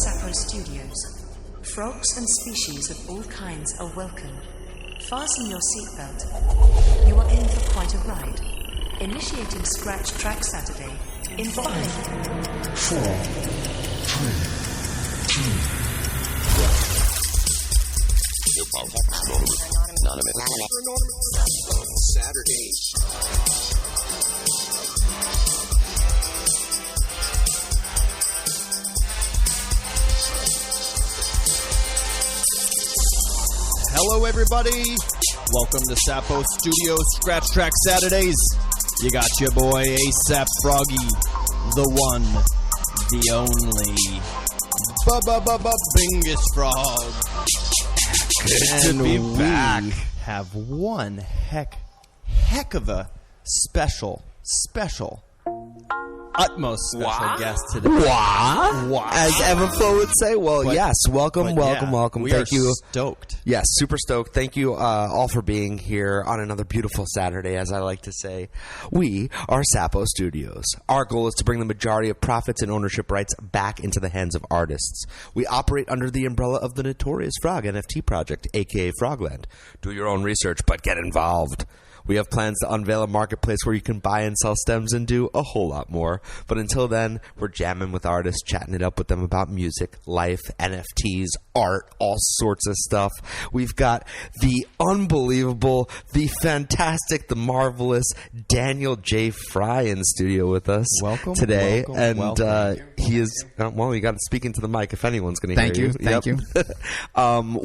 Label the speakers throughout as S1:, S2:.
S1: Sapo Studios. Frogs and species of all kinds are welcome. Fasten your seatbelt. You are in for quite a ride. Initiating Scratch Track Saturday in 5,
S2: 4, 3, 2, 1.
S3: Anonymous. Saturday.
S4: Hello, everybody. Welcome to Sapo Studios Scratch Track Saturdays. You got your boy ASAP Froggy, the one, the only, Bingus Frog. Good to be back. Have one heck of a special, utmost special guest today.
S5: Wow. As Everflow would say. Well,
S4: But-
S5: yes. Welcome.
S4: We
S5: Thank
S4: are
S5: you.
S4: stoked.
S5: Yes, super stoked. Thank you all for being here on another beautiful Saturday, as I like to say. We are Sapo Studios. Our goal is to bring the majority of profits and ownership rights back into the hands of artists. We operate under the umbrella of the Notorious Frog NFT project, aka Frogland. Do your own research, but get involved. We have plans to unveil a marketplace where you can buy and sell stems and do a whole lot more. But until then, we're jamming with artists, chatting it up with them about music, life, NFTs, art, all sorts of stuff. We've got the unbelievable, the fantastic, the marvelous Daniel J. Frey in studio with us today. He is, well, you got to speak into the mic if anyone's going to hear you.
S6: Thank you.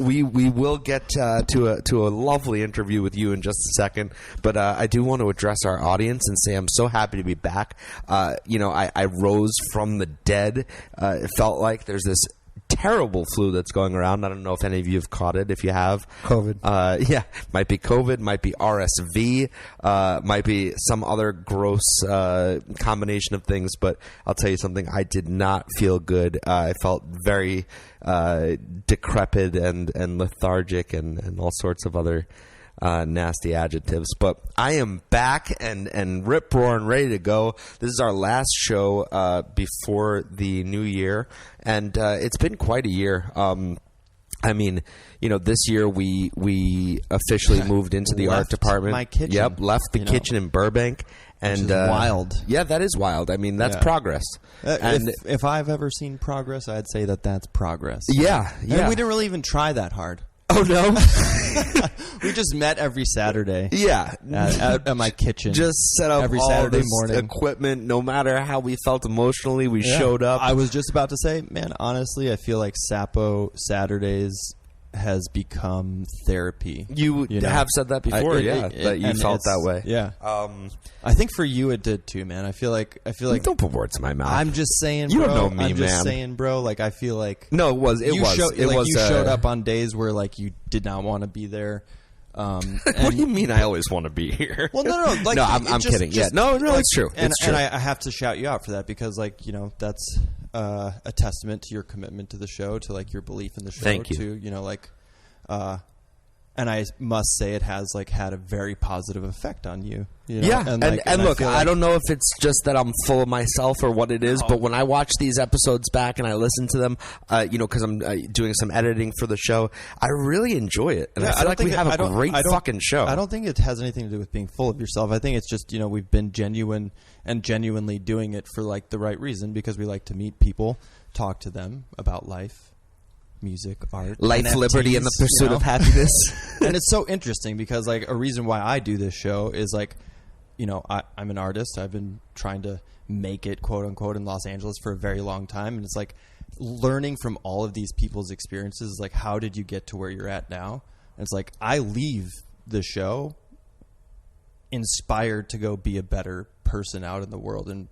S5: We will get to a lovely interview with you in just a second. But I do want to address our audience and say I'm so happy to be back. I rose from the dead. It felt like there's this terrible flu that's going around. I don't know if any of you have caught it. If you have,
S6: COVID.
S5: Yeah, might be COVID, might be RSV, might be some other gross combination of things. But I'll tell you something. I did not feel good. I felt very decrepit and lethargic and all sorts of other nasty adjectives, but I am back and rip roaring, ready to go. This is our last show before the new year, and it's been quite a year. This year we officially moved into the art department.
S4: My kitchen.
S5: Yep, left the kitchen in Burbank, and
S4: Which is wild.
S5: Yeah, that is wild. I mean, that's progress.
S4: And if I've ever seen progress, I'd say that's progress.
S5: Yeah.
S4: And we didn't really even try that hard.
S5: Oh, no?
S4: We just met every Saturday.
S5: Yeah.
S4: At my kitchen.
S5: Just set up
S4: every
S5: all
S4: Saturday
S5: this
S4: morning.
S5: equipment. No matter how we felt emotionally, we showed up.
S4: I was just about to say, man, honestly, I feel like Sapo Saturdays has become therapy.
S5: You have said that before, that you felt that way.
S4: Yeah. I think for you it did too, man. I feel like
S5: don't put words in my mouth.
S4: I'm just saying,
S5: you
S4: bro.
S5: don't know me,
S4: I'm just
S5: man.
S4: saying, bro. Like I feel like
S5: you
S4: showed up on days where like you did not want to be there.
S5: What do you mean? I always want to be here.
S4: Well, no. Like,
S5: no, I'm kidding. No, it's true.
S4: And,
S5: it's true.
S4: And I have to shout you out for that because, like, that's a testament to your commitment to the show, to like your belief in the show.
S5: Thank you.
S4: To and I must say it has like had a very positive effect on you.
S5: Yeah, and look, I don't know if it's just that I'm full of myself or what it is, but when I watch these episodes back and I listen to them, because I'm doing some editing for the show, I really enjoy it, and I feel like we have a great fucking show.
S4: I don't think it has anything to do with being full of yourself. I think it's just we've been genuine and genuinely doing it for like the right reason because we like to meet people, talk to them about life. Music, art,
S5: life,
S4: NFTs,
S5: liberty, and the pursuit of happiness.
S4: And it's so interesting because like a reason why I do this show is like, I'm an artist. I've been trying to make it, quote unquote, in Los Angeles for a very long time. And it's like learning from all of these people's experiences, like how did you get to where you're at now? And it's like I leave the show inspired to go be a better person out in the world. And,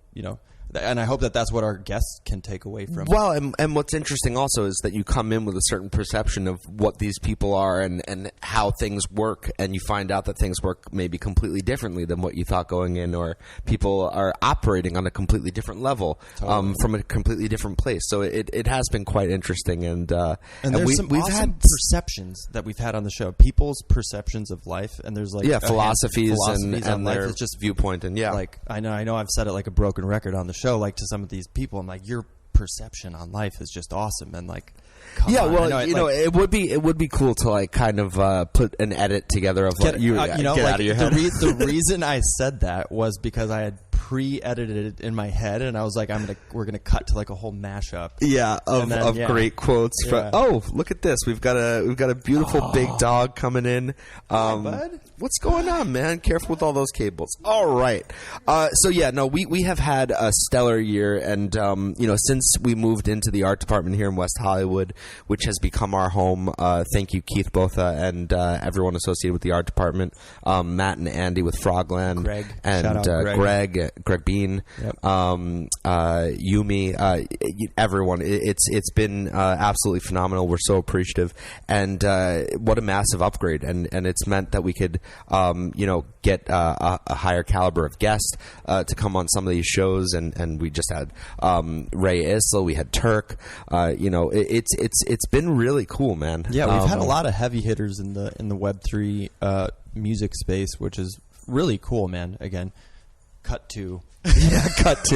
S4: and I hope that that's what our guests can take away from it.
S5: Well, and what's interesting also is that you come in with a certain perception of what these people are and how things work, and you find out that things work maybe completely differently than what you thought going in, or people are operating on a completely different level from a completely different place. So it has been quite interesting, and we've had
S4: perceptions that we've had on the show, people's perceptions of life, and there's like
S5: philosophies
S4: and
S5: their
S4: it's just
S5: viewpoint, and
S4: like I know I've said it like a broken record on the show, like to some of these people, I'm like, your perception on life is just awesome. And like,
S5: Yeah,
S4: on.
S5: well,
S4: it
S5: would be cool to like kind of put an edit together of what get out of your head.
S4: The reason I said that was because I had pre-edited it in my head, and I was like, we're gonna cut to like a whole mashup.
S5: Yeah, of great quotes.
S4: Yeah.
S5: Oh, look at this! We've got a beautiful big dog coming in.
S4: Bud?
S5: What's going on, man? Careful with all those cables. All right. We have had a stellar year, and since we moved into the art department here in West Hollywood, which has become our home. Thank you, Keith Botha, and everyone associated with the art department. Matt and Andy with Frogland,
S4: Greg,
S5: and
S4: shout out
S5: Greg Bean,
S4: yep.
S5: Yumi, everyone. It's been absolutely phenomenal. We're so appreciative, and what a massive upgrade! And it's meant that we could get a higher caliber of guest to come on some of these shows, and we just had Ray Isla, we had Turk. It's been really cool, man.
S4: Yeah, we've had a lot of heavy hitters in the Web3 music space, which is really cool, man. Again, cut to.
S5: But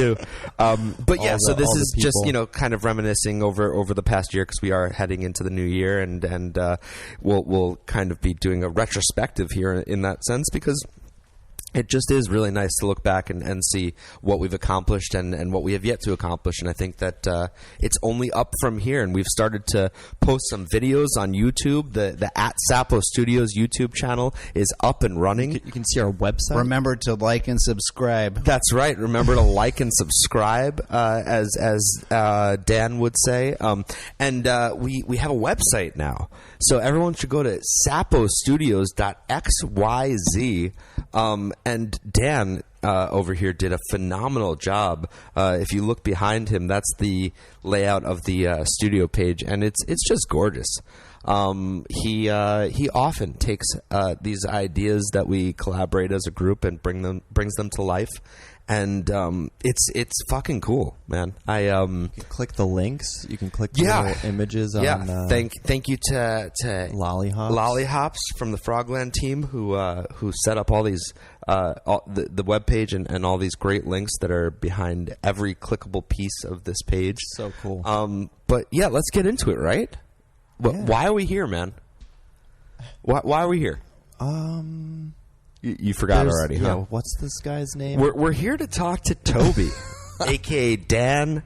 S5: yeah, so this is just
S4: people.
S5: Kind of reminiscing over the past year, because we are heading into the new year, and we'll kind of be doing a retrospective here in that sense, because it just is really nice to look back and see what we've accomplished and what we have yet to accomplish. And I think that it's only up from here. And we've started to post some videos on YouTube. The @Sapo Studios YouTube channel is up and running.
S4: You can see our website.
S3: Remember to like and subscribe.
S5: That's right. Remember to like and subscribe, as Dan would say. And we have a website now. So everyone should go to sapostudios.xyz. And Dan over here did a phenomenal job. If you look behind him, that's the layout of the studio page, and it's just gorgeous. He often takes these ideas that we collaborate as a group and brings them to life. And it's fucking cool, man.
S4: You can click the links. You can click the little images on.
S5: Yeah. Thank you to
S4: Lollyhops
S5: from the Frogland team who set up all these the web page and all these great links that are behind every clickable piece of this page.
S4: So cool.
S5: But yeah, let's get into it, right?
S4: Yeah.
S5: Why are we here, man? Why are we here? You forgot already, huh?
S4: Yeah, what's this guy's name?
S5: We're here to talk to Toby, a.k.a. Dan,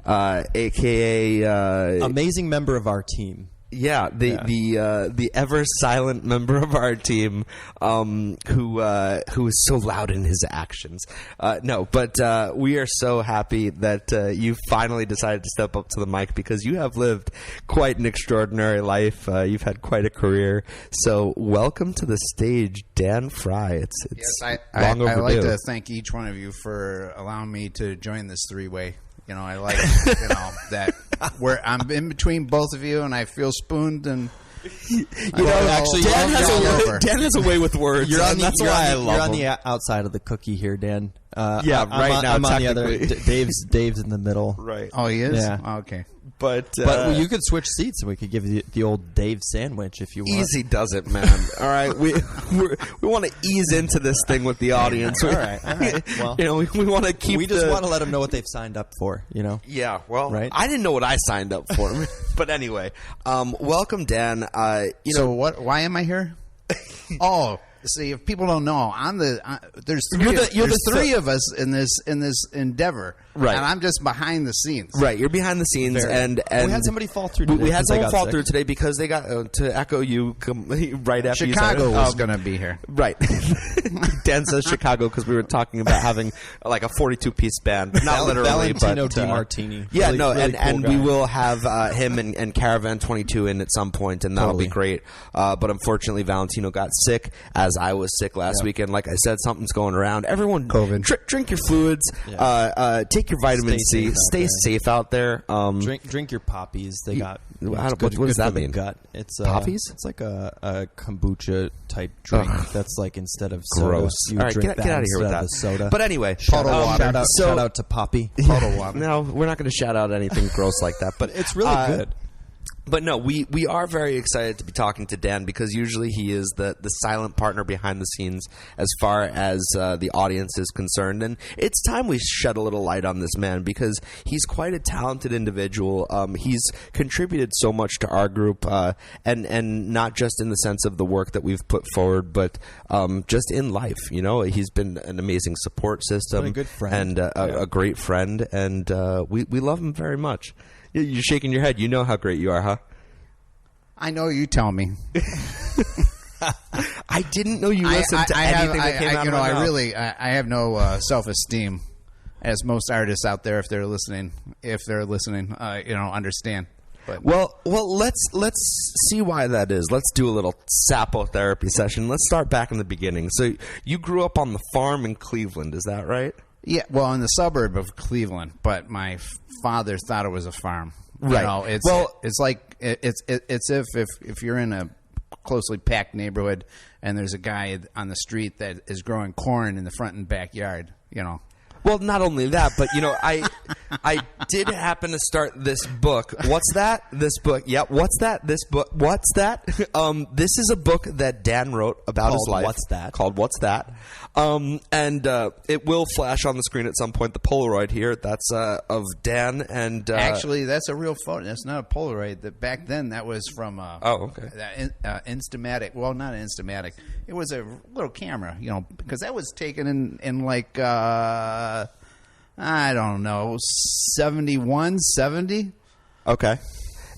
S5: a.k.a.
S4: Amazing member of our team.
S5: Yeah, the ever silent member of our team, who is so loud in his actions. But we are so happy that you finally decided to step up to the mic, because you have lived quite an extraordinary life. You've had quite a career. So welcome to the stage, Dan Frey. It's
S3: Yes,
S5: long overdue.
S3: I'd like to thank each one of you for allowing me to join this three-way. I like that I'm in between both of you, and I feel spooned. And
S4: actually,
S5: Dan has a way with words.
S4: You're on
S5: that's why I love
S4: You're on
S5: him.
S4: the outside of the cookie here, Dan.
S5: Now,
S4: I'm on the other.
S5: technically.
S4: Dave's in the middle.
S5: Right.
S3: Oh, he is?
S4: Yeah.
S3: Oh, okay.
S5: But
S4: you could switch seats, and we could give you the old Dave sandwich if you want.
S5: easy does it, man. All right, we want to ease into this thing with the audience.
S4: All right. Well,
S5: we want to keep.
S4: we just want to let them know what they've signed up for.
S5: Yeah, well,
S4: right?
S5: I didn't know what I signed up for, but anyway, welcome, Dan.
S3: So what? Why am I here? See, if people don't know, there's three of us in this endeavor,
S5: right?
S3: And I'm just behind the scenes,
S5: right? You're behind the scenes, and
S4: we had somebody fall through. Today
S5: we had someone fall
S4: sick.
S5: through today because they got to echo you right after
S3: Chicago
S5: you
S3: was going to be here,
S5: right? Dan says Chicago because we were talking about having like a 42-piece band, not literally,
S4: Valentino
S5: but
S4: DiMartini.
S5: Yeah,
S4: really,
S5: no,
S4: really
S5: and
S4: cool
S5: we
S4: guy.
S5: will have him and Caravan 22 in at some point, and that'll be great. But unfortunately, Valentino got sick, as I was sick last weekend. Like I said, something's going around. Everyone,
S3: COVID.
S5: Drink your fluids.
S4: Yeah.
S5: Take your vitamin
S4: Stay
S5: C. Stay safe out there.
S4: Drink your poppies. They got
S5: what
S4: good
S5: does that
S4: for the
S5: mean?
S4: Gut. It's
S5: poppies.
S4: It's like a kombucha type drink. That's like instead of soda.
S5: Gross.
S4: You
S5: All right,
S4: drink
S5: get out of here with
S4: instead
S5: that
S4: of soda.
S5: But anyway,
S4: shout out to Poppy.
S3: Total water.
S5: No, we're not going to shout out anything gross like that. But
S4: it's really good.
S5: But no, we are very excited to be talking to Dan because usually he is the silent partner behind the scenes as far as the audience is concerned. And it's time we shed a little light on this man because he's quite a talented individual. He's contributed so much to our group, and not just in the sense of the work that we've put forward, but just in life. You know, he's been an amazing support system,
S4: a good friend.
S5: and a great friend, and we love him very much. You're shaking your head. You know how great you are, huh?
S3: I know you tell me.
S5: I didn't know you listened to anything that came out of my mouth.
S3: I have no self-esteem, as most artists out there, if they're listening, understand. But
S5: Well, let's see why that is. Let's do a little Sapo therapy session. Let's start back in the beginning. So you grew up on the farm in Cleveland, is that right?
S3: yeah, well, in the suburb of Cleveland, but my father thought it was a farm.
S5: Right.
S3: You know, it's like it's if you're in a closely packed neighborhood and there's a guy on the street that is growing corn in the front and backyard. You know.
S5: Well, not only that, but I did happen to start this book. What's that? This book. Yeah. What's that? This book. What's that? This is a book that Dan wrote about his life.
S4: What's That?
S5: Called What's That? And it will flash on the screen at some point. The Polaroid here. That's of Dan and
S3: Actually, that's a real photo. That's not a Polaroid. That back then that was from
S5: okay.
S3: Instamatic. Well, not Instamatic. It was a little camera, because that was taken in like I don't know, 71, 70.
S5: Okay.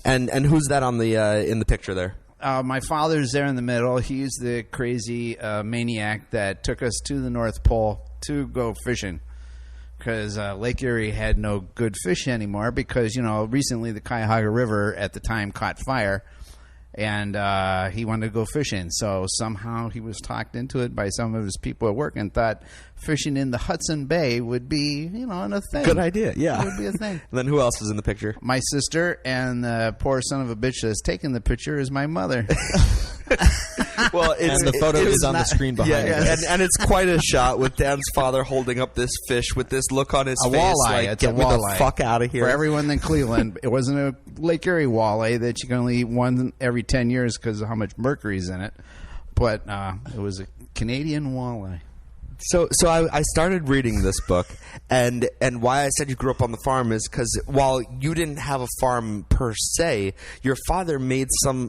S5: And who's that on the in the picture there?
S3: My father's there in the middle. He's the crazy maniac that took us to the North Pole to go fishing. Because Lake Erie had no good fish anymore because, recently the Cuyahoga River at the time caught fire. And he wanted to go fishing. So somehow he was talked into it by some of his people at work and thought fishing in the Hudson Bay would be, a thing.
S5: Good idea, yeah.
S3: It would be a thing.
S5: And then who else is in the picture?
S3: My sister, and the poor son of a bitch that's taking the picture is my mother.
S5: Well,
S4: and the photo is on the screen behind us.
S5: And it's quite a shot with Dan's father holding up this fish with this look on his
S3: A
S5: face.
S3: walleye.
S5: Like,
S3: It's
S5: get
S3: a
S5: me the
S3: walleye.
S5: fuck out of here.
S3: For everyone in Cleveland, it wasn't a Lake Erie walleye that you can only eat one every 10 years because of how much mercury's in it. But it was a Canadian walleye.
S5: So I started reading this book, and why I said you grew up on the farm is because while you didn't have a farm per se, your father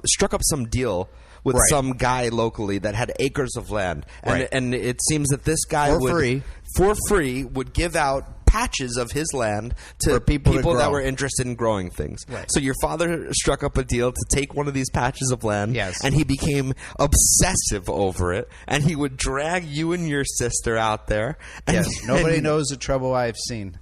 S5: struck up some deal with
S3: Right.
S5: some guy locally that had acres of land,
S3: Right.
S5: and it seems that this guy
S3: For free.
S5: would give out patches of his land to
S3: For people to
S5: that
S3: grow.
S5: were interested in growing things.
S3: Right.
S5: So your father struck up a deal to take one of these patches of land,
S3: Yes.
S5: and he became obsessive over it, and he would drag you and your sister out there. And,
S3: Yes, nobody knows the trouble I've seen.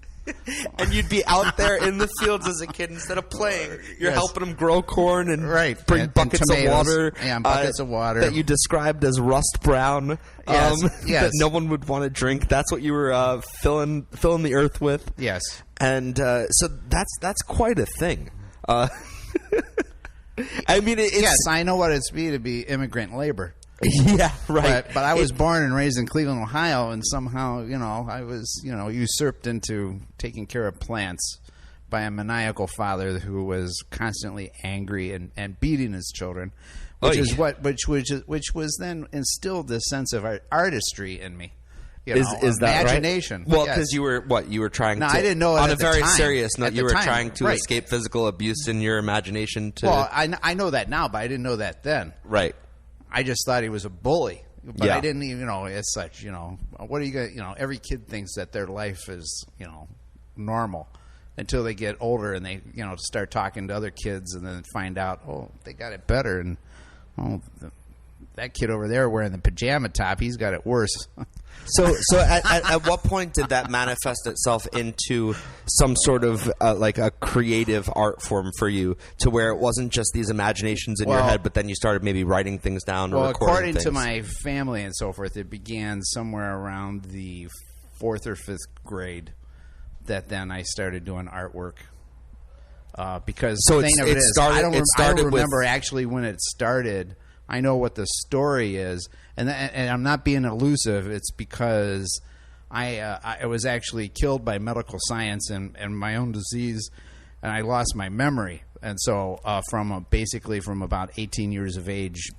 S5: And you'd be out there in the fields as a kid instead of playing. You're
S3: Yes.
S5: helping them grow corn and
S3: Right.
S5: bring
S3: And
S5: buckets of
S3: tomatoes.
S5: water.
S3: Yeah, buckets of water.
S5: that you described as rust brown.
S3: Yes, yes.
S5: That no one would want to drink. That's what you were filling the earth with.
S3: Yes.
S5: And so that's quite a thing. I mean, it's
S3: Yes, I know what it's to be immigrant labor.
S5: yeah, right.
S3: But I was born and raised in Cleveland, Ohio, and somehow, I was, usurped into taking care of plants by a maniacal father who was constantly angry and beating his children, which was then instilled this sense of artistry in me.
S5: Is that
S3: imagination?
S5: Right? Well,
S3: Yes.
S5: because you were trying
S3: No,
S5: to.
S3: I didn't know it
S5: on
S3: at
S5: a
S3: the
S5: very
S3: time.
S5: serious note.
S3: At
S5: You
S3: the
S5: were
S3: time,
S5: trying to
S3: right.
S5: escape physical abuse in your imagination. To
S3: Well, I know that now, but I didn't know that then.
S5: right.
S3: I just thought he was a bully, but
S5: Yeah.
S3: I didn't even as such. What are you going? Every kid thinks that their life is normal until they get older and they start talking to other kids and then find out they got it better and that kid over there wearing the pajama top, he's got it worse.
S5: So at what point did that manifest itself into some sort of like a creative art form for you, to where it wasn't just these imaginations in your
S3: Well-
S5: head, but then you started maybe writing things down or
S3: Well,
S5: recording
S3: according to
S5: things?
S3: my family and so forth, it began somewhere around the 4th or 5th grade that then I started doing artwork. Because
S5: So
S3: the thing
S5: it's-
S3: of it
S5: it
S3: is,
S5: started-
S3: I don't
S5: it started with-
S3: remember actually when it started. I know what the story is, and I'm not being elusive. It's because I was actually killed by medical science and my own disease and I lost my memory. And so basically from about 18 years of age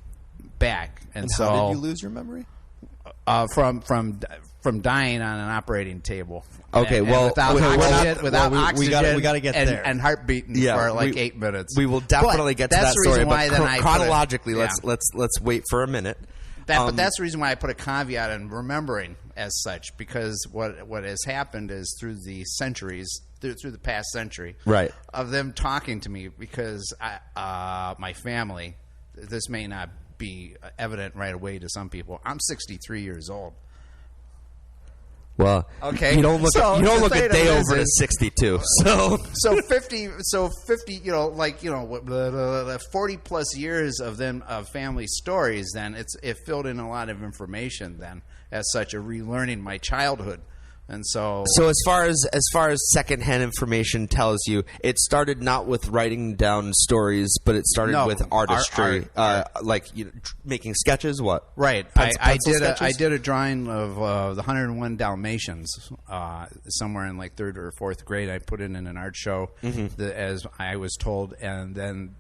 S3: back. And so
S4: how did you lose your memory?
S3: From dying on an operating table.
S5: Okay,
S3: And
S5: well,
S3: without oxygen,
S4: we gotta get
S3: and,
S4: there.
S3: and heart beating for 8 minutes.
S5: We will definitely
S3: But
S5: get to
S3: that's
S5: that
S3: the reason
S5: story,
S3: why
S5: but
S3: then I put
S5: chronologically,
S3: yeah.
S5: let's wait for a minute.
S3: But that's the reason why I put a caveat in remembering as such, because what has happened is through the centuries, through the past century,
S5: Right.
S3: of them talking to me, because my family, this may not be evident right away to some people. I'm 63 years old.
S5: Well,
S3: Okay.
S5: you don't look
S3: So
S5: you don't
S3: the
S5: look a
S3: thing
S5: day
S3: is-
S5: over to 62. So
S3: So 50, 40 plus years of them of family stories. Then it filled in a lot of information. Then, as such, a relearning my childhood, and so
S5: as far as secondhand information tells you, it started not with writing down stories, but it started
S3: No,
S5: with artistry,
S3: art.
S5: like making sketches. What?
S3: right.
S5: Pencil
S3: I did
S5: sketches?
S3: I did a drawing of the 101 Dalmatians somewhere in like 3rd or 4th grade. I put it in an art show, as I was told, and then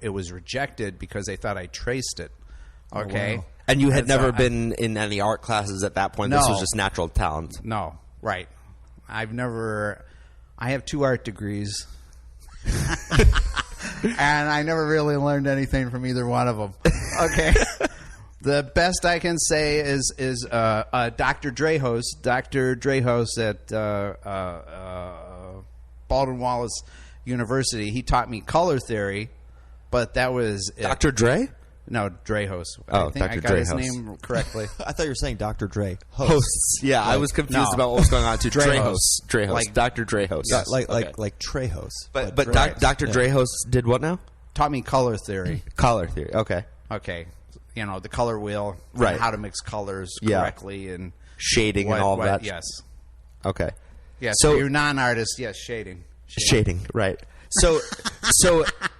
S3: it was rejected because they thought I traced it. Okay.
S4: wow.
S5: And you had
S3: And so
S5: never been in any art classes at that point. This
S3: No.
S5: was just natural talent.
S3: No, right. I have 2 art degrees. And I never really learned anything from either one of them. Okay. The best I can say is Dr. Drehos. Dr. Drehos at Baldwin Wallace University. He taught me color theory, but that was it.
S5: Dr. Dre?
S3: No, Drehos.
S5: Oh,
S3: I think
S5: Dr.
S3: I got his
S5: Drehos.
S3: name correctly.
S4: I thought you were saying Dr. Dre.
S5: Hosts. Yeah, I was confused
S3: no.
S5: about what was going on too.
S3: Drehos.
S5: Drehos.
S3: Like-
S5: Dr. Drehos.
S4: Like Trejos.
S5: But
S4: Dre.
S5: Dr. Drehos did what now?
S3: Taught me color theory.
S5: Color theory. Okay.
S3: Okay, the color wheel, and
S5: Right.
S3: how to mix colors
S5: Yeah.
S3: correctly, and
S5: Shading and all that.
S3: Yes,
S5: Okay.
S3: yes.
S5: So-
S3: So you're non-artist. Yes, shading.
S5: Shading, right. So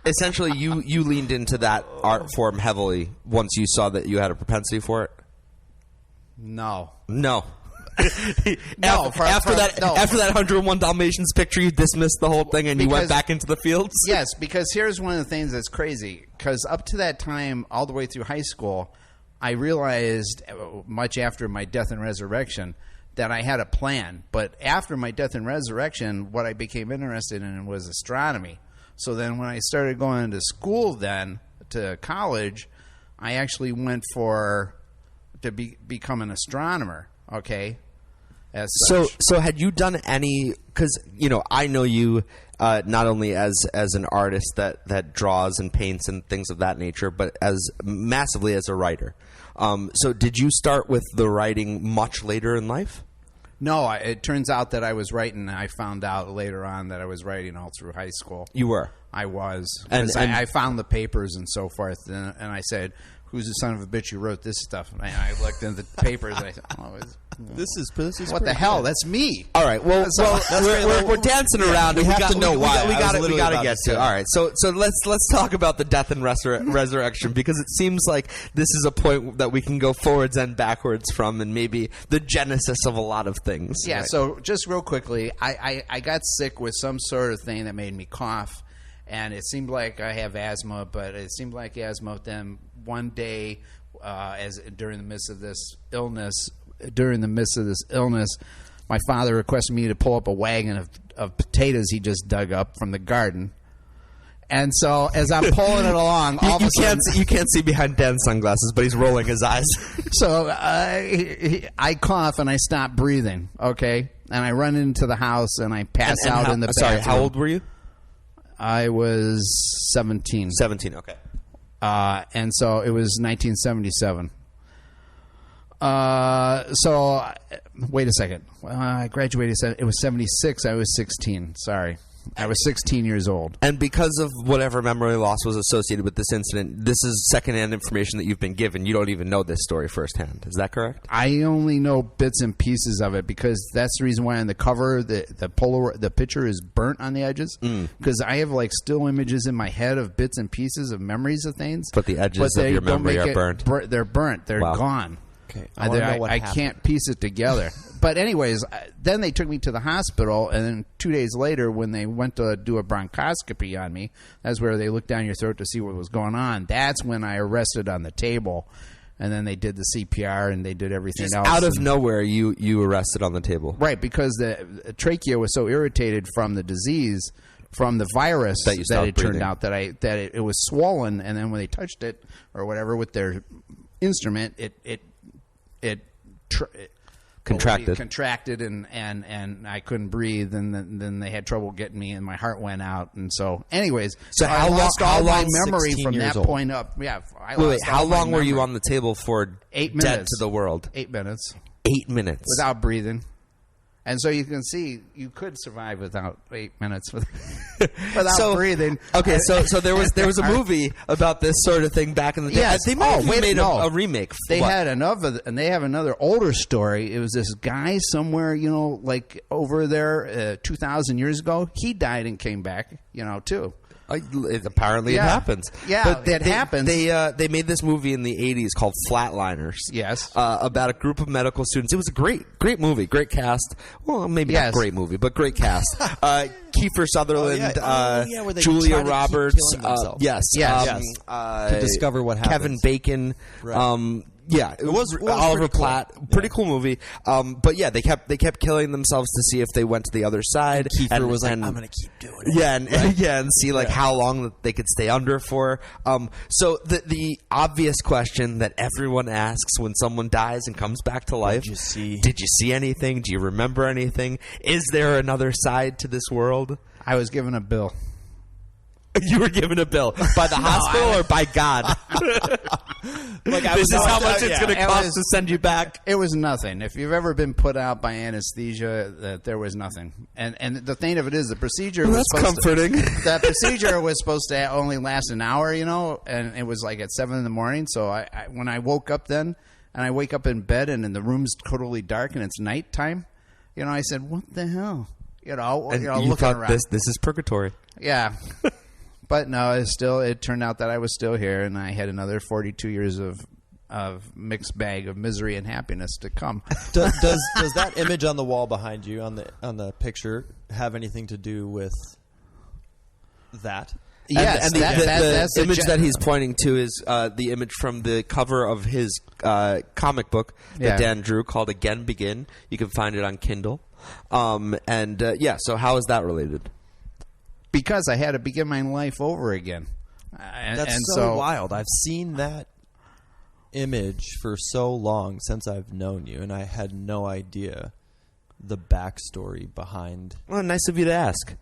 S5: essentially you leaned into that art form heavily once you saw that you had a propensity for it?
S3: No.
S5: No.
S3: No,
S5: after that 101 Dalmatians picture, you dismissed the whole thing and you went
S3: Because-
S5: back into the fields?
S3: Yes, because here's one of the things that's crazy. Because up to that time, all the way through high school, I realized, much after my death and resurrection, that I had a plan. But after my death and resurrection, what I became interested in was astronomy. So then when I started going to school then, to college, I actually went to become an astronomer, okay? As such.
S5: So had you done any? Because I know you not only as an artist that draws and paints and things of that nature, but as massively as a writer. So did you start with the writing much later in life?
S3: No, it turns out that I was writing. I found out later on that I was writing all through high school.
S5: You were.
S3: I was.
S5: And-
S3: 'Cause
S5: and-
S3: I found the papers and so forth, and I said, "Who's the son of a bitch who wrote this stuff?" And I looked in the papers, and I said,
S4: This is
S3: "What the
S4: pretty
S3: hell?
S4: good.
S3: That's me."
S5: All right. Well, we're dancing around.
S4: we
S5: and
S4: have to know why.
S5: We
S4: I was
S5: got
S4: literally
S5: to
S4: about
S5: get
S4: to
S5: to.
S4: say.
S5: All right. So let's talk about the death and resurrection, because it seems like this is a point that we can go forwards and backwards from, and maybe the genesis of a lot of things.
S3: Yeah.
S5: Right.
S3: So just real quickly, I got sick with some sort of thing that made me cough, and it seemed like I have asthma, but it seemed like asthma. Then one day, during the midst of this illness, my father requested me to pull up a wagon of potatoes he just dug up from the garden. And so as I'm pulling it along, all of a sudden,
S5: you can't see behind Dan's sunglasses, but he's rolling his eyes.
S3: so I cough and I stop breathing. Okay, and I run into the house and I pass out in the bathroom.
S5: Sorry, how old were you?
S3: I was 17.
S5: 17. Okay.
S3: And so it was 1977. Wait a second. I graduated. It was 76. I was 16. Sorry. I was 16 years old.
S5: And because of whatever memory loss was associated with this incident, this is secondhand information that you've been given. You don't even know this story firsthand. Is that correct?
S3: I only know bits and pieces of it because that's the reason why on the cover the picture is burnt on the edges, because I have like still images in my head of bits and pieces of memories of things.
S5: But the edges of
S3: they
S5: your
S3: don't
S5: memory
S3: make
S5: are
S3: it
S5: burnt.
S3: They're burnt. They're
S5: Wow.
S3: gone.
S4: Okay, I wanna know what
S3: I
S4: happened.
S3: can't piece it together. But anyways, then they took me to the hospital, and then 2 days later, when they went to do a bronchoscopy on me, that's where they looked down your throat to see what was going on. That's when I arrested on the table, and then they did the CPR and they did everything
S5: Just
S3: else.
S5: out of nowhere, you arrested on the table.
S3: Right, because the trachea was so irritated from the disease, from the virus,
S5: That you stopped
S3: it turned
S5: breathing.
S3: out that it was swollen, and then when they touched it or whatever with their instrument, it contracted, and I couldn't breathe, and then they had trouble getting me, and my heart went out, and so anyways,
S5: So
S3: I
S5: how
S3: lost
S5: long-
S3: all
S5: how
S3: my
S5: long-
S3: memory
S4: 16
S3: from
S4: years
S3: that
S4: old.
S3: point up. Yeah, I
S5: Wait,
S3: lost
S5: how
S3: all my
S5: long were you
S3: memory.
S5: on the table for?
S3: 8
S5: Dead
S3: minutes.
S5: to the world.
S3: 8 minutes
S5: 8 minutes.
S3: without breathing. And so you can see you could survive without 8 minutes without breathing.
S5: Okay, so there was a movie about this sort of thing back in the day.
S3: Yes.
S5: They might have
S3: wait,
S5: made
S3: no.
S5: a remake.
S3: They
S5: What?
S3: had another, and they have another older story. It was this guy somewhere, like over there 2,000 years ago. He died and came back, too.
S5: Apparently it happens.
S3: Yeah,
S5: but
S3: it happens.
S5: They made this movie in the 80s called Flatliners.
S3: Yes.
S5: About a group of medical students. It was a great movie, great cast. Well, maybe
S3: Yes.
S5: not great movie, but great cast. Kiefer Sutherland,
S4: where they
S5: Julia
S4: try to keep
S5: Roberts.
S4: killing themselves.
S5: Yes.
S3: Yes.
S4: To discover what happens.
S5: Kevin Bacon.
S4: Right.
S5: Yeah, it was Oliver
S4: pretty cool.
S5: Platt. Pretty cool movie. But yeah, they kept killing themselves to see if they went to the other side.
S4: Kiefer was like, I'm going to keep doing it.
S5: Yeah, and see how long that they could stay under for. So the obvious question that everyone asks when someone dies and comes back to life: Did you see anything? Do you remember anything? Is there another side to this world?
S3: I was given a bill.
S5: You were given a bill by the hospital or by God? This is how much it's going to cost to send you back.
S3: It was nothing. If you've ever been put out by anesthesia, that there was nothing. And the thing of it is, the procedure was
S5: That's comforting.
S3: The procedure was supposed to only last an hour, and it was like at 7 a.m. So I when I woke up then, and I wake up in bed, and the room's totally dark, and it's nighttime, I said, "What the hell?"
S5: And
S3: looking
S5: you thought
S3: around.
S5: this is purgatory.
S3: Yeah. But no, it turned out that I was still here, and I had another 42 years of mixed bag of misery and happiness to come.
S4: Does that image on the wall behind you on the picture have anything to do with that?
S3: Yes,
S5: and
S3: that's
S5: the image that he's pointing to is the image from the cover of his comic book that Dan drew called Again Begin. You can find it on Kindle. So how is that related?
S3: Because I had to begin my life over again.
S4: That's so wild. I've seen that image for so long since I've known you, and I had no idea the backstory behind.
S5: Well, nice of you to ask.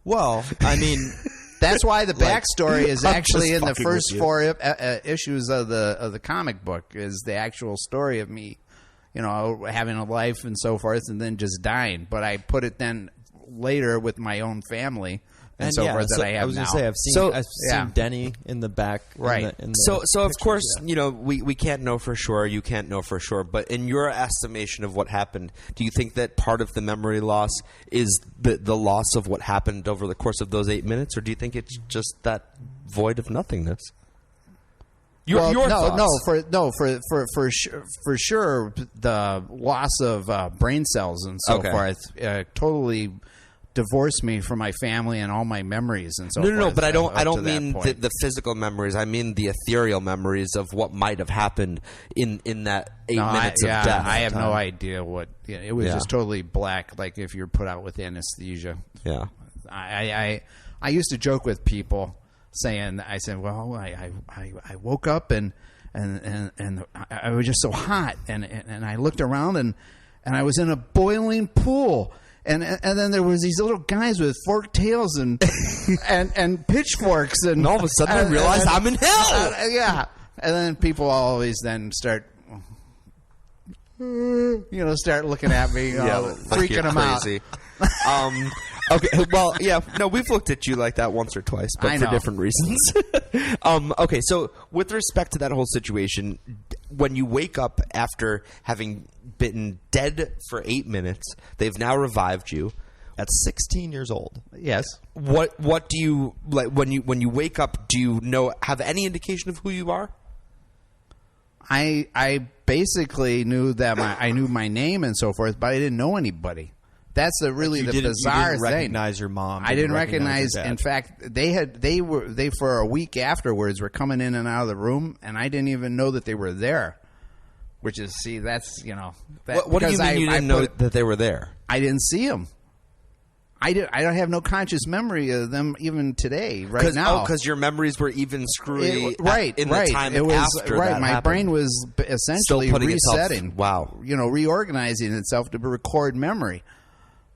S4: Well, I mean,
S3: that's why the backstory is
S5: I'm
S3: actually
S5: just
S3: in the
S5: fucking
S3: first
S5: with you.
S3: 4 issues of the comic book. Is the actual story of me, having a life and so forth, and then just dying. But I put it then later with my own family. And so forth that I have
S4: I was
S3: now.
S4: going to say I've seen Denny in the back,
S3: right?
S5: So of course, we can't know for sure. You can't know for sure. But in your estimation of what happened, do you think that part of the memory loss is the loss of what happened over the course of those 8 minutes, or do you think it's just that void of nothingness? For sure, the loss of brain cells and so forth totally divorced me from my family and all my memories and so forth. No, but I don't mean
S3: point.
S5: the physical memories. I mean the ethereal memories of what might have happened in that 8 minutes of death.
S3: I have no idea what it was. Just totally black, like if you're put out with anesthesia.
S5: Yeah,
S3: I used to joke with people saying, I said, well, I woke up and I was just so hot and I looked around and I was in a boiling pool. And then there was these little guys with forked tails and pitchforks, and
S5: all of a sudden I realized I'm in hell.
S3: And then people always then start looking at me, freaking them out.
S5: Okay, well, yeah, no, we've looked at you like that once or twice, but for different reasons. Okay, so with respect to that whole situation, when you wake up after having been dead for 8 minutes, they've now revived you
S4: at 16 years old.
S3: Yes.
S5: What do you like when you wake up? Do you have any indication of who you are?
S3: I basically knew that I knew my name and so forth, but I didn't know anybody. That's the bizarre
S4: you didn't
S3: thing.
S4: recognize your mom.
S3: I didn't recognize.
S4: your dad.
S3: In fact, they for a week afterwards were coming in and out of the room, and I didn't even know that they were there. Which is, that's That,
S5: What do you mean you didn't know that they were there?
S3: I didn't see them. I don't have no conscious memory of them even today, right now.
S5: because your memories were even screwy,
S3: right?
S5: in
S3: right.
S5: the time
S3: it was
S5: after
S3: right.
S5: that
S3: My
S5: happened.
S3: brain was essentially
S5: Still putting
S3: resetting.
S5: Wow.
S3: Reorganizing itself to record memory.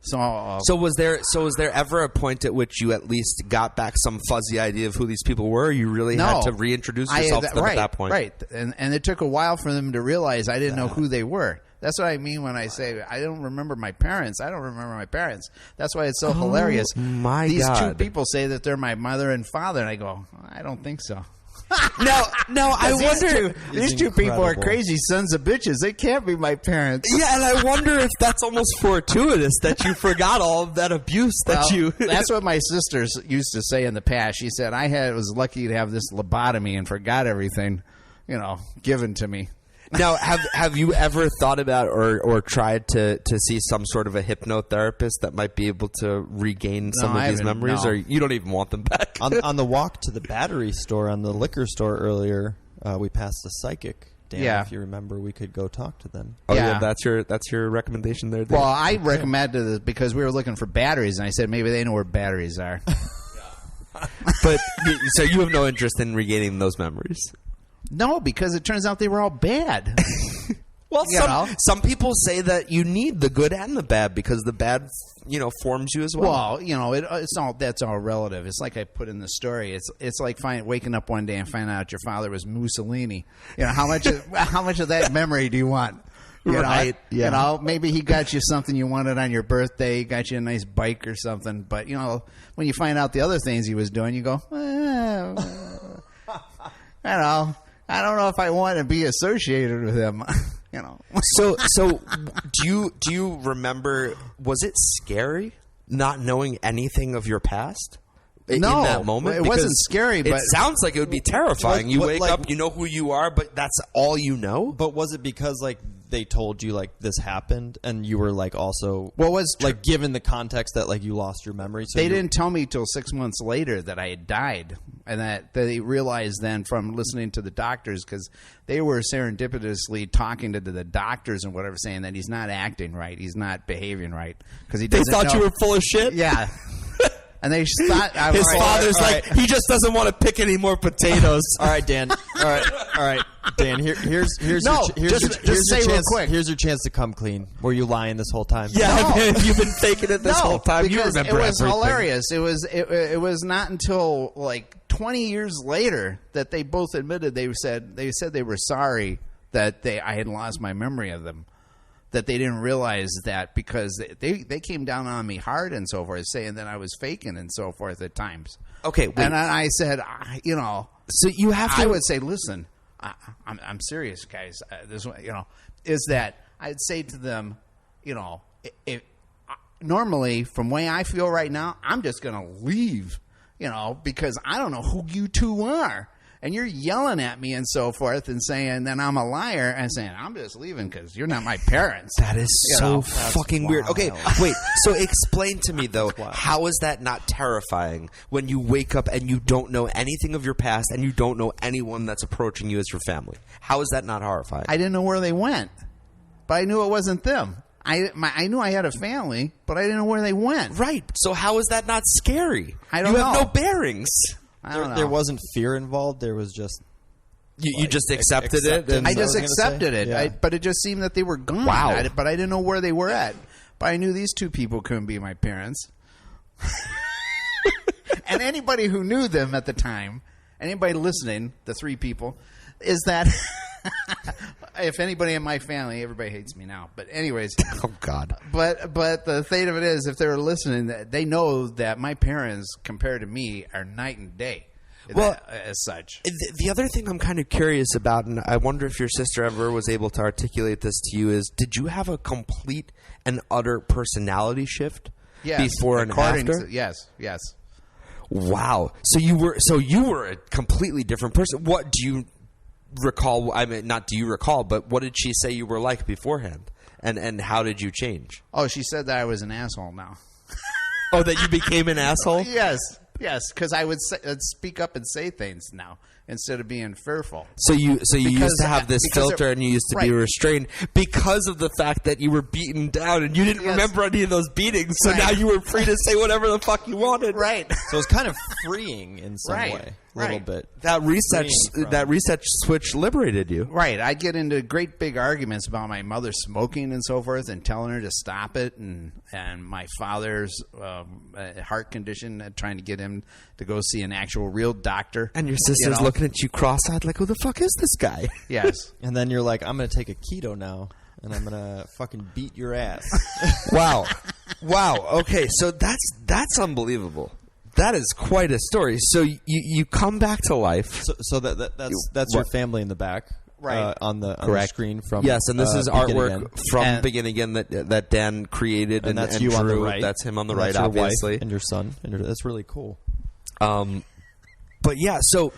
S3: So
S5: was there ever a point at which you at least got back some fuzzy idea of who these people were? You really had to reintroduce yourself to them at that point,
S3: right? And it took a while for them to realize I didn't know who they were. That's what I mean when I say I don't remember my parents. I don't remember my parents. That's why it's so hilarious. These two people say that they're my mother and father, and I go, I don't think so.
S5: No, I wonder.
S3: These two people are crazy sons of bitches. They can't be my parents.
S5: Yeah, and I wonder if that's almost fortuitous that you forgot all of that abuse that you.
S3: That's what my sisters used to say in the past. She said I was lucky to have this lobotomy and forgot everything, given to me.
S5: Now, have you ever thought about or tried to see some sort of a hypnotherapist that might be able to regain some of these memories, or you don't even want them back?
S4: On the walk to the battery store, on the liquor store earlier, we passed a psychic. Dan,
S3: Yeah.
S4: if you remember, we could go talk to them.
S5: Oh
S3: Yeah.
S5: that's your recommendation there.
S3: Well, I recommended this because we were looking for batteries, and I said maybe they know where batteries are.
S5: But so you have no interest in regaining those memories?
S3: No, because it turns out they were all bad.
S5: Well,
S3: You know?
S5: some people say that you need the good and the bad because the bad, forms you as well.
S3: Well, that's all relative. It's like I put in the story. It's like waking up one day and finding out your father was Mussolini. How much of that memory do you want?
S5: Right. Yeah.
S3: Maybe he got you something you wanted on your birthday. He got you a nice bike or something. But when you find out the other things he was doing, you go, I don't know if I want to be associated with him.
S5: So do you remember? Was it scary not knowing anything of your past? In
S3: No,
S5: that moment,
S3: it wasn't
S5: Because
S3: scary, but
S5: it sounds like it would be terrifying. You
S4: What,
S5: wake
S4: like-
S5: up, you know who you are, but that's all you know.
S4: But was it because they told you this happened, and you were also given the context that you lost your memory? So
S3: they didn't tell me till 6 months later that I had died, and that they realized then from listening to the doctors, because they were serendipitously talking to the doctors and whatever, saying that he's not acting right, he's not behaving right, because he
S5: They
S3: doesn't
S5: thought
S3: know.
S5: you were full of shit.
S3: Yeah. And they thought I
S5: His
S3: was
S5: father's
S4: all
S5: like, he just doesn't want to pick any more potatoes.
S4: All right, Dan. All right, Dan. Here's
S3: No,
S4: your
S3: just say
S4: your
S3: real
S4: chance.
S3: quick.
S4: Here's your chance to come clean. Were you lying this whole time?
S5: Yeah,
S3: No.
S5: man, you've been faking it this whole time. You
S3: because
S5: remember
S3: it was
S5: everything.
S3: hilarious. It was not until 20 years later that they both admitted they said they were sorry that I had lost my memory of them. That they didn't realize that because they came down on me hard and so forth, saying that I was faking and so forth at times.
S5: Okay, wait.
S3: And I said,
S5: So you have to.
S3: I would say, listen, I'm serious, guys. This is that I'd say to them, if normally from the way I feel right now, I'm just going to leave, because I don't know who you two are. And you're yelling at me and so forth and saying that I'm a liar and saying I'm just leaving because you're not my parents.
S5: That is so
S4: That's
S5: fucking weird.
S4: wild.
S5: Okay, wait. So explain to me though, how is that not terrifying when you wake up and you don't know anything of your past and you don't know anyone that's approaching you as your family? How is that not horrifying?
S3: I didn't know where they went, but I knew it wasn't them. I knew I had a family, but I didn't know where they went.
S5: Right. So how is that not scary?
S3: I don't
S5: You have
S3: know.
S5: no bearings.
S3: I don't know.
S4: There wasn't fear involved. There was just
S5: You just accepted it.
S4: acceptance.
S5: And
S3: I just
S4: I was gonna
S3: accepted
S4: say.
S3: it,
S4: Yeah.
S3: but it just seemed that they were gone.
S5: Wow.
S3: But I didn't know where they were at. But I knew these two people couldn't be my parents. And anybody who knew them at the time, anybody listening, the three people, is that if anybody in my family, everybody hates me now. But anyways,
S5: oh God.
S3: but the thing of it is, if they were listening, they know that my parents, compared to me, are night and day.
S5: Well,
S3: as such.
S5: The other thing I'm kind of curious about, and I wonder if your sister ever was able to articulate this to you, is did you have a complete and utter personality shift before and after?
S3: Yes.
S5: Wow. So you were a completely different person. What do recall? I mean, not do you recall, but what did she say you were like beforehand? And how did you change?
S3: Oh, she said that I was an asshole now.
S5: Oh, that you became an asshole?
S3: Yes, because I would speak up and say things now instead of being fearful.
S5: So you used to have this filter
S3: it,
S5: and you used to be restrained because of the fact that you were beaten down and you didn't remember any of those beatings. So now you were free to say whatever the fuck you wanted.
S3: Right.
S4: So it's kind of freeing in some way, a little bit.
S5: That reset switch liberated you.
S3: Right. I get into great big arguments about my mother smoking and so forth and telling her to stop it, and my father's heart condition, trying to get him to go see an actual real doctor.
S5: And your sister's looking at you cross-eyed like, who the fuck is this guy?
S3: Yes.
S4: And then you're like, I'm going to take a keto now, and I'm going to fucking beat your ass.
S5: Wow. Okay, so that's unbelievable. That is quite a story. So you come back to life.
S4: So that's your family in the back,
S3: right?
S4: On the screen from
S5: yes, and this is artwork
S4: Again.
S5: from Begin Again that Dan created,
S4: and that's
S5: and
S4: you
S5: drew.
S4: on the right.
S5: That's him on the
S4: and
S5: right,
S4: that's your
S5: obviously,
S4: wife and your son, and that's really cool.
S5: But yeah, so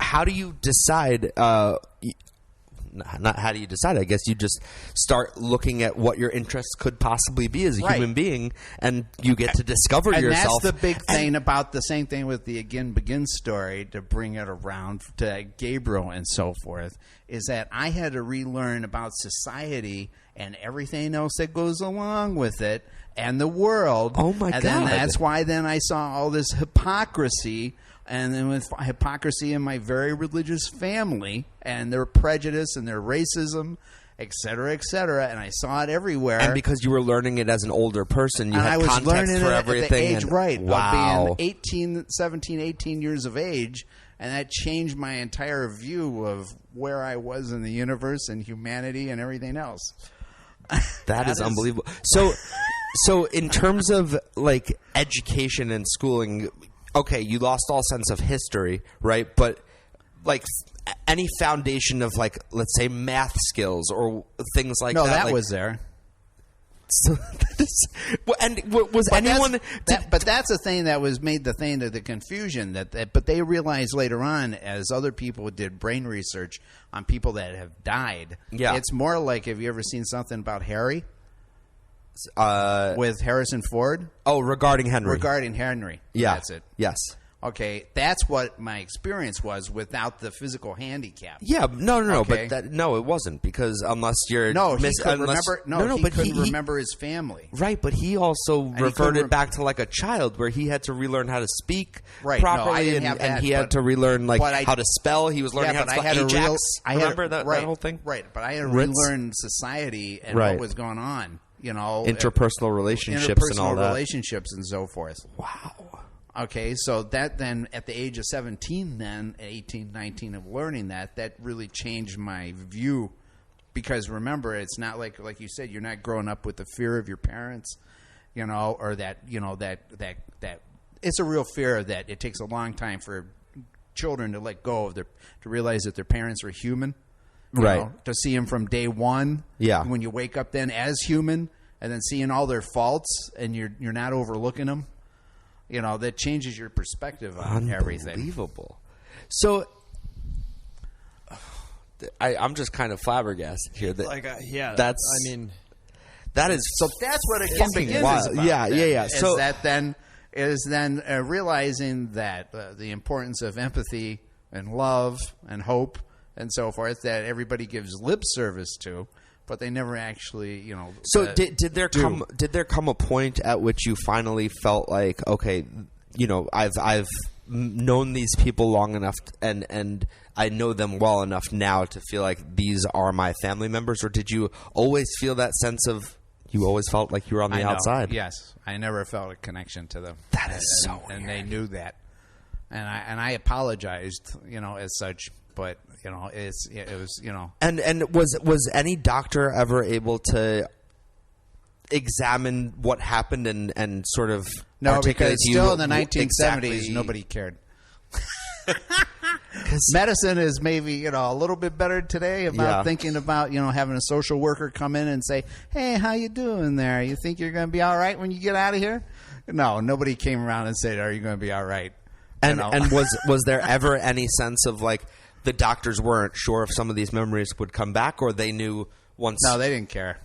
S5: how do you decide? Not how do you decide? I guess you just start looking at what your interests could possibly be as a human being, and you get to discover yourself.
S3: And that's the big thing about the same thing with the Again Begin story, to bring it around to Gabriel and so forth, is that I had to relearn about society and everything else that goes along with it and the world.
S5: Oh my God.
S3: Then that's why then I saw all this hypocrisy. And then with hypocrisy in my very religious family and their prejudice and their racism, et cetera, and I saw it everywhere.
S5: And because you were learning it as an older person, you
S3: and
S5: had
S3: I was
S5: context
S3: learning
S5: for
S3: it
S5: everything.
S3: at the age,
S5: Wow.
S3: of being 17, 18 years of age, and that changed my entire view of where I was in the universe and humanity and everything else.
S5: That is unbelievable. So in terms of like education and schooling, okay, you lost all sense of history, right? But like any foundation of like, let's say, math skills or things like that.
S3: No, that
S5: like,
S3: was there.
S5: So and was anyone?
S3: But that's the thing that was made the thing of the confusion. But they realized later on, as other people did brain research on people that have died.
S5: Yeah,
S3: it's more like, have you ever seen something about Harry? With Harrison Ford?
S5: Oh, regarding Henry.
S3: Regarding Henry.
S5: Yeah.
S3: That's it.
S5: Yes.
S3: Okay, that's what my experience was without the physical handicap.
S5: Yeah, no,
S3: Okay.
S5: but it wasn't, because unless you're
S3: he couldn't remember. He couldn't remember his family.
S5: Right, but he also reverted back to like a child, where he had to relearn how to speak properly, and he had to relearn how to spell. He was learning how to spell Ajax. Remember that whole thing?
S3: Right, but I had to relearn society and what was going on. You know,
S5: interpersonal relationships and all that.
S3: Relationships and so forth.
S5: Wow.
S3: Okay, so that then at the age of 17, then 18, 19 of learning that really changed my view, because remember, it's not like you said, you're not growing up with the fear of your parents, or that it's a real fear that it takes a long time for children to let go of to realize that their parents are human.
S5: Right.
S3: To see them from day one.
S5: Yeah.
S3: When you wake up then as human, and then seeing all their faults, and you're not overlooking them. That changes your perspective on everything.
S5: Unbelievable. So, I'm just kind of flabbergasted here. That is
S3: so. That's what Again Begin is about.
S5: Yeah.
S3: So that then is realizing that the importance of empathy and love and hope and so forth, that everybody gives lip service to, but they never actually,
S5: So did there come a point at which you finally felt like, okay, I've known these people long enough, and I know them well enough now to feel like these are my family members? Or did you always feel that sense of, you always felt like you were on the outside?
S3: Yes, I never felt a connection to them.
S5: That is so weird.
S3: And they knew that, and I apologized, as such. But it was.
S5: And was any doctor ever able to examine what happened and sort of
S3: no, because still in the 1970s nobody cared. Medicine is maybe a little bit better today about thinking about having a social worker come in and say, hey, how you doing there? You think you're going to be all right when you get out of here? No, nobody came around and said, are you going to be all right?
S5: And was there ever any sense of like the doctors weren't sure if some of these memories would come back, or they knew once?
S3: No, they didn't care.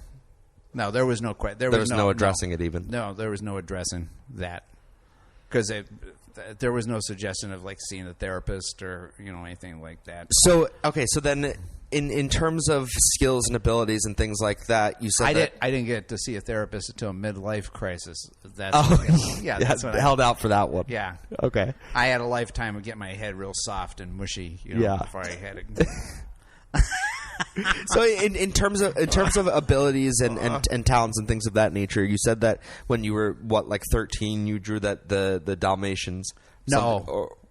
S3: No, there was no
S5: there was no addressing it even.
S3: No, there was no addressing that because there was no suggestion of like seeing a therapist or anything like that.
S5: So so then in terms of skills and abilities and things like that, you said
S3: I didn't get to see a therapist until a midlife crisis. That's
S5: that's what held out for that one.
S3: Yeah.
S5: Okay.
S3: I had a lifetime of getting my head real soft and mushy. Before I had it.
S5: So in terms of abilities and talents and things of that nature, you said that when you were 13, you drew the Dalmatians.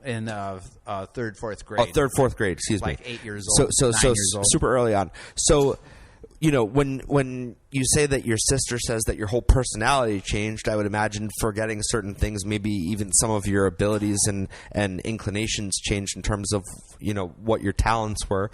S3: In third, fourth grade.
S5: Oh, third, fourth grade. Excuse me.
S3: 8 years old.
S5: So
S3: 9 years old.
S5: Super early on. So when you say that your sister says that your whole personality changed, I would imagine forgetting certain things, maybe even some of your abilities and inclinations changed in terms of what your talents were.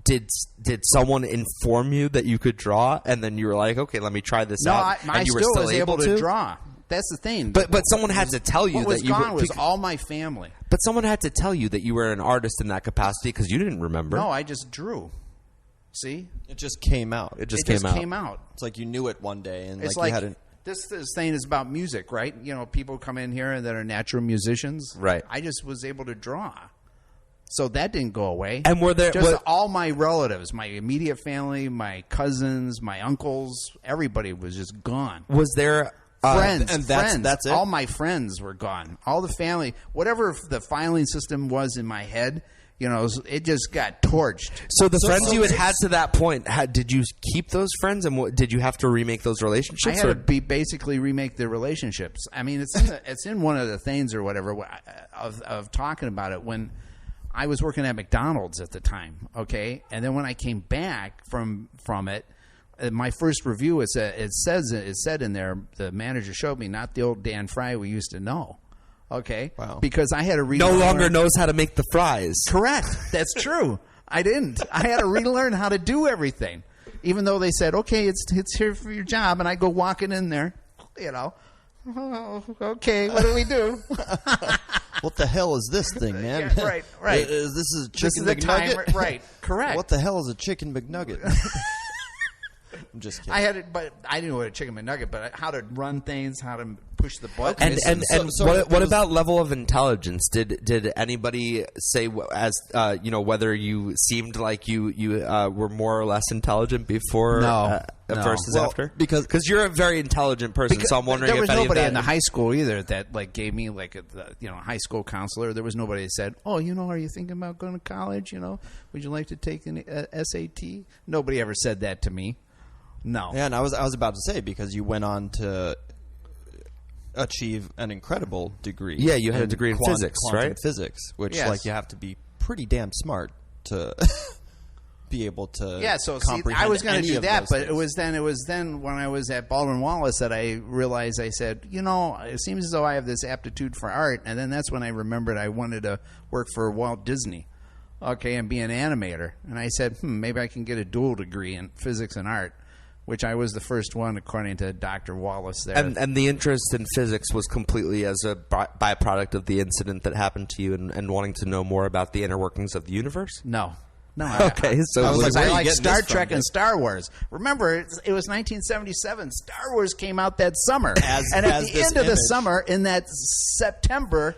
S5: Did someone inform you that you could draw, and then you were like, okay, let me try this out?
S3: I still was able to draw. That's the thing.
S5: But someone had to tell you that you were.
S3: Was all my family.
S5: But someone had to tell you that you were an artist in that capacity because you didn't remember.
S3: No, I just drew. See?
S4: It just came out.
S5: It just came out.
S4: It's like you knew it one day, and
S3: it's
S4: you hadn't.
S3: This thing is about music, right? People come in here that are natural musicians.
S5: Right.
S3: I just was able to draw. So that didn't go away.
S5: And were there
S3: all my relatives, my immediate family, my cousins, my uncles, everybody was just gone.
S5: Was there
S3: friends?
S4: And
S3: friends.
S4: That's it?
S3: All my friends were gone. All the family, whatever the filing system was in my head, it just got torched.
S5: So the friends you had to that point, did you keep those friends, and did you have to remake those relationships?
S3: I had to basically remake the relationships. I mean, it's in one of the things or whatever of talking about it when I was working at McDonald's at the time, okay? And then when I came back from it, my first review, it said in there, the manager showed me, not the old Dan Frey we used to know. Okay.
S4: Wow.
S3: Because I had to
S5: no longer knows how to make the fries.
S3: Correct. That's true. I didn't. I had to relearn how to do everything. Even though they said, okay, it's here for your job, and I go walking in there, oh, okay, what do we do?
S4: What the hell is this thing, man?
S3: Yeah, right.
S4: This is a chicken
S3: this is
S4: McNugget?
S3: timer. Right, correct.
S4: What the hell is a chicken McNugget? I'm just kidding.
S3: I had it, but I didn't know what a chicken McNugget, but how to run things, how to push the button.
S5: And what about level of intelligence? Did anybody say whether you seemed like you were more or less intelligent before versus after? Because you're a very intelligent person, so I'm wondering
S3: there was
S5: if any
S3: nobody
S5: of that
S3: in the high school either that gave me high school counselor. There was nobody that said, "Oh, are you thinking about going to college? Would you like to take an SAT?" Nobody ever said that to me. No.
S4: Yeah, and I was about to say, because you went on to achieve an incredible degree.
S5: Yeah, you had a degree in physics,
S4: quantum
S5: right?
S4: Physics, which you have to be pretty damn smart to be able to.
S3: Yeah, so
S4: comprehend
S3: I was going to do that, but
S4: things.
S3: it was then when I was at Baldwin Wallace that I realized, I said, it seems as though I have this aptitude for art, and then that's when I remembered I wanted to work for Walt Disney. Okay, and be an animator. And I said, maybe I can get a dual degree in physics and art, which I was the first one, according to Dr. Wallace there.
S5: And the interest in physics was completely as a byproduct of the incident that happened to you and wanting to know more about the inner workings of the universe?
S3: No.
S5: Okay, so
S3: I
S5: where
S3: like
S4: getting
S3: Star
S4: this from,
S3: Trek and
S4: dude?
S3: Star Wars. Remember, it was 1977. Star Wars came out that summer. And at the end of the summer, in that September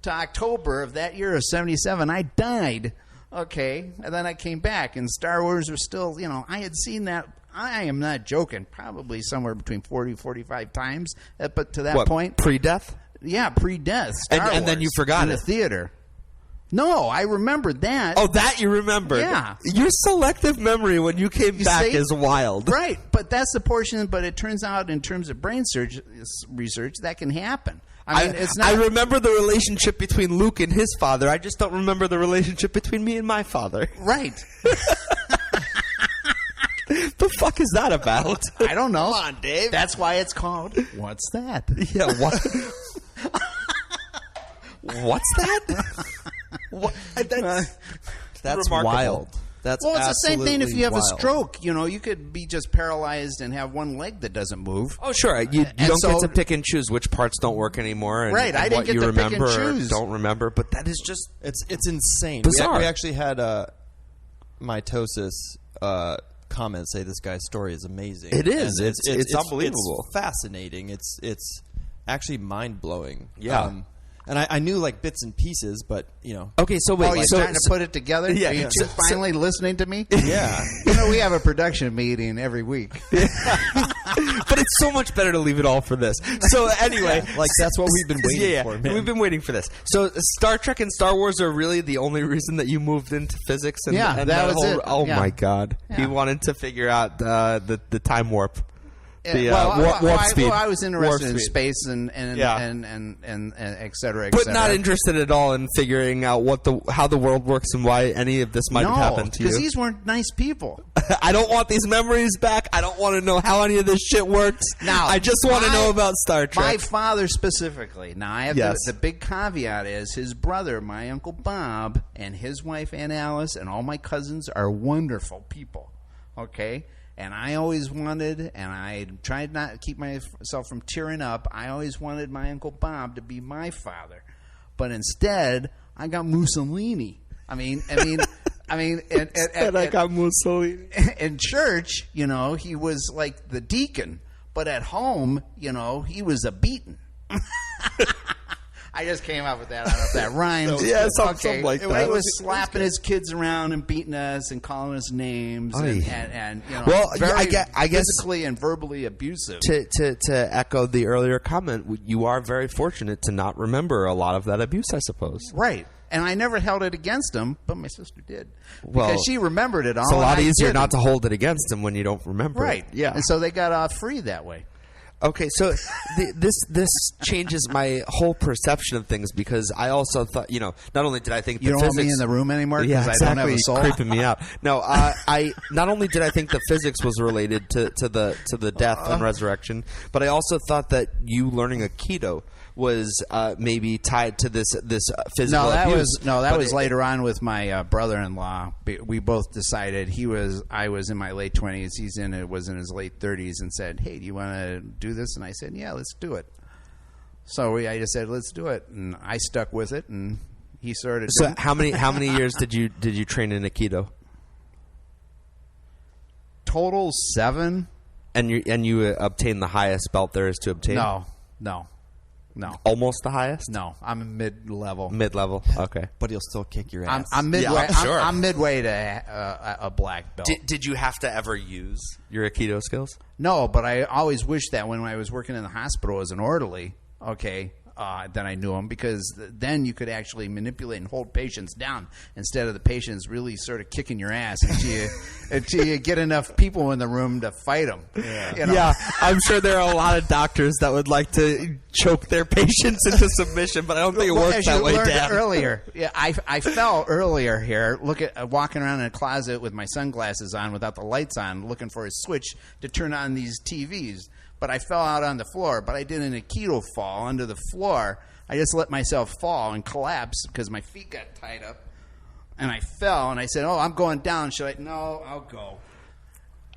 S3: to October of that year of 77, I died. Okay, and then I came back, and Star Wars was still, I had seen that. I am not joking. Probably somewhere between 40 45 times. But to that point,
S5: pre-death?
S3: Yeah, pre-death.
S5: And then you forgot
S3: in
S5: it.
S3: the theater. No, I remembered that.
S5: Oh, that you remembered.
S3: Yeah.
S5: Your selective memory when you came back is wild.
S3: Right, but that's the portion. But it turns out, in terms of brain research, that can happen. I mean, it's not.
S5: I remember the relationship between Luke and his father. I just don't remember the relationship between me and my father.
S3: Right.
S5: The fuck is that about?
S3: I don't know.
S5: Come on, Dave.
S3: That's why it's called What's That?
S5: Yeah, what? What's that?
S4: That's
S5: remarkable.
S4: wild. That's
S3: well, it's the same thing if you have
S4: absolutely
S3: a stroke. You know, you could be just paralyzed and have one leg that doesn't move.
S5: Oh, sure. You
S3: And
S5: don't
S3: so-
S5: get to pick and choose which parts don't work anymore. And,
S3: Right,
S5: and
S3: I didn't
S5: what
S3: get
S5: you
S3: to pick and
S5: remember or
S3: choose.
S5: don't remember. But that is just
S4: It's insane.
S5: Bizarre.
S4: We actually had mitosis comment say this guy's story is amazing.
S5: It is.
S4: And
S5: It's unbelievable.
S4: It's fascinating. It's actually mind blowing.
S5: Yeah.
S4: And I knew like bits and pieces, but
S5: okay. So wait,
S3: Oh, you're
S5: so,
S3: trying to put it together?
S5: Yeah,
S3: Are you
S5: yeah.
S3: finally listening to me?
S4: yeah.
S3: You know, we have a production meeting every week.
S5: but it's so much better to leave it all for this. So anyway,
S4: Like that's what we've been waiting
S5: yeah,
S4: for, man.
S5: we've been waiting for this. So Star Trek and Star Wars are really the only reason that you moved into physics. And,
S3: Yeah,
S5: and
S3: that was
S5: whole,
S3: it.
S5: Oh
S3: Yeah.
S5: my God, he
S3: Yeah.
S5: wanted to figure out the time warp. The
S3: well,
S5: warp speed.
S3: I was
S5: Warp
S3: interested in
S5: speed.
S3: space and
S5: Yeah.
S3: and et cetera, et
S5: But
S3: cetera.
S5: not interested at all in figuring out how the world works and why any of this might have happened to you.
S3: because these weren't nice people.
S5: I don't want these memories back. I don't want to know how any of this shit works.
S3: Now,
S5: I just want to know about Star Trek.
S3: My father specifically. Now, I have
S5: Yes.
S3: the big caveat is his brother, my Uncle Bob, and his wife, Aunt Alice, and all my cousins are wonderful people. Okay? And I always wanted, and I tried not to keep myself from tearing up, I always wanted my Uncle Bob to be my father. But instead, I got Mussolini. I mean,
S5: I got Mussolini.
S3: in church, you know, he was like the deacon, but at home, you know, he was a beaten. I just came up with that. I don't know if that rhymes.
S5: Yeah, something like
S3: He
S5: that.
S3: was slapping his kids around and beating us and calling us names and you know,
S5: Well,
S3: very
S5: I guess
S3: physically and verbally abusive.
S5: to echo the earlier comment, you are very fortunate to not remember a lot of that abuse, I suppose.
S3: Right. And I never held it against him, but my sister did.
S5: Well,
S3: because she remembered it all.
S5: It's a lot
S3: and I
S5: easier
S3: didn't.
S5: not to hold it against him when you don't remember.
S3: Right.
S5: It. Yeah.
S3: And so they got off free that way.
S5: Okay, so this changes my whole perception of things because I also thought, you know, not only did I think
S3: You
S5: the
S3: don't want
S5: physics,
S3: me in the room anymore because
S5: yeah, exactly,
S3: I don't have a soul.
S5: creeping me out. No, I not only did I think the physics was related to the death and resurrection, but I also thought that you learning Aikido was maybe tied to this physical
S3: No, that
S5: abuse.
S3: was later on with my brother-in-law. We both decided I was in my late 20s. Was in his late 30s, and said, "Hey, do you want to do this?" And I said, "Yeah, let's do it." So I just said, "Let's do it," and I stuck with it, and he started.
S5: So how many years did you train in Aikido?
S3: Total 7.
S5: And you obtained the highest belt there is to obtain.
S3: No.
S5: Almost the highest.
S3: No, I'm mid-level.
S5: Mid-level. Okay.
S4: But he'll still kick your ass.
S3: I'm midway.
S5: Yeah, I'm sure.
S3: I'm midway to a black belt.
S5: Did you have to ever use your Aikido skills?
S3: No, but I always wished that when I was working in the hospital as an orderly, that I knew them, because then you could actually manipulate and hold patients down instead of the patients really sort of kicking your ass until you get enough people in the room to fight them. Yeah. You know?
S5: Yeah, I'm sure there are a lot of doctors that would like to choke their patients into submission, but I don't think it works
S3: As
S5: that
S3: you
S5: way,
S3: learned
S5: Dan.
S3: earlier, yeah, I fell earlier here. Walking around in a closet with my sunglasses on, without the lights on, looking for a switch to turn on these TVs. But I fell out on the floor. But I did an Aikido fall under the floor. I just let myself fall and collapse because my feet got tied up, and I fell. And I said, "Oh, I'm going down." Should I? No, I'll go.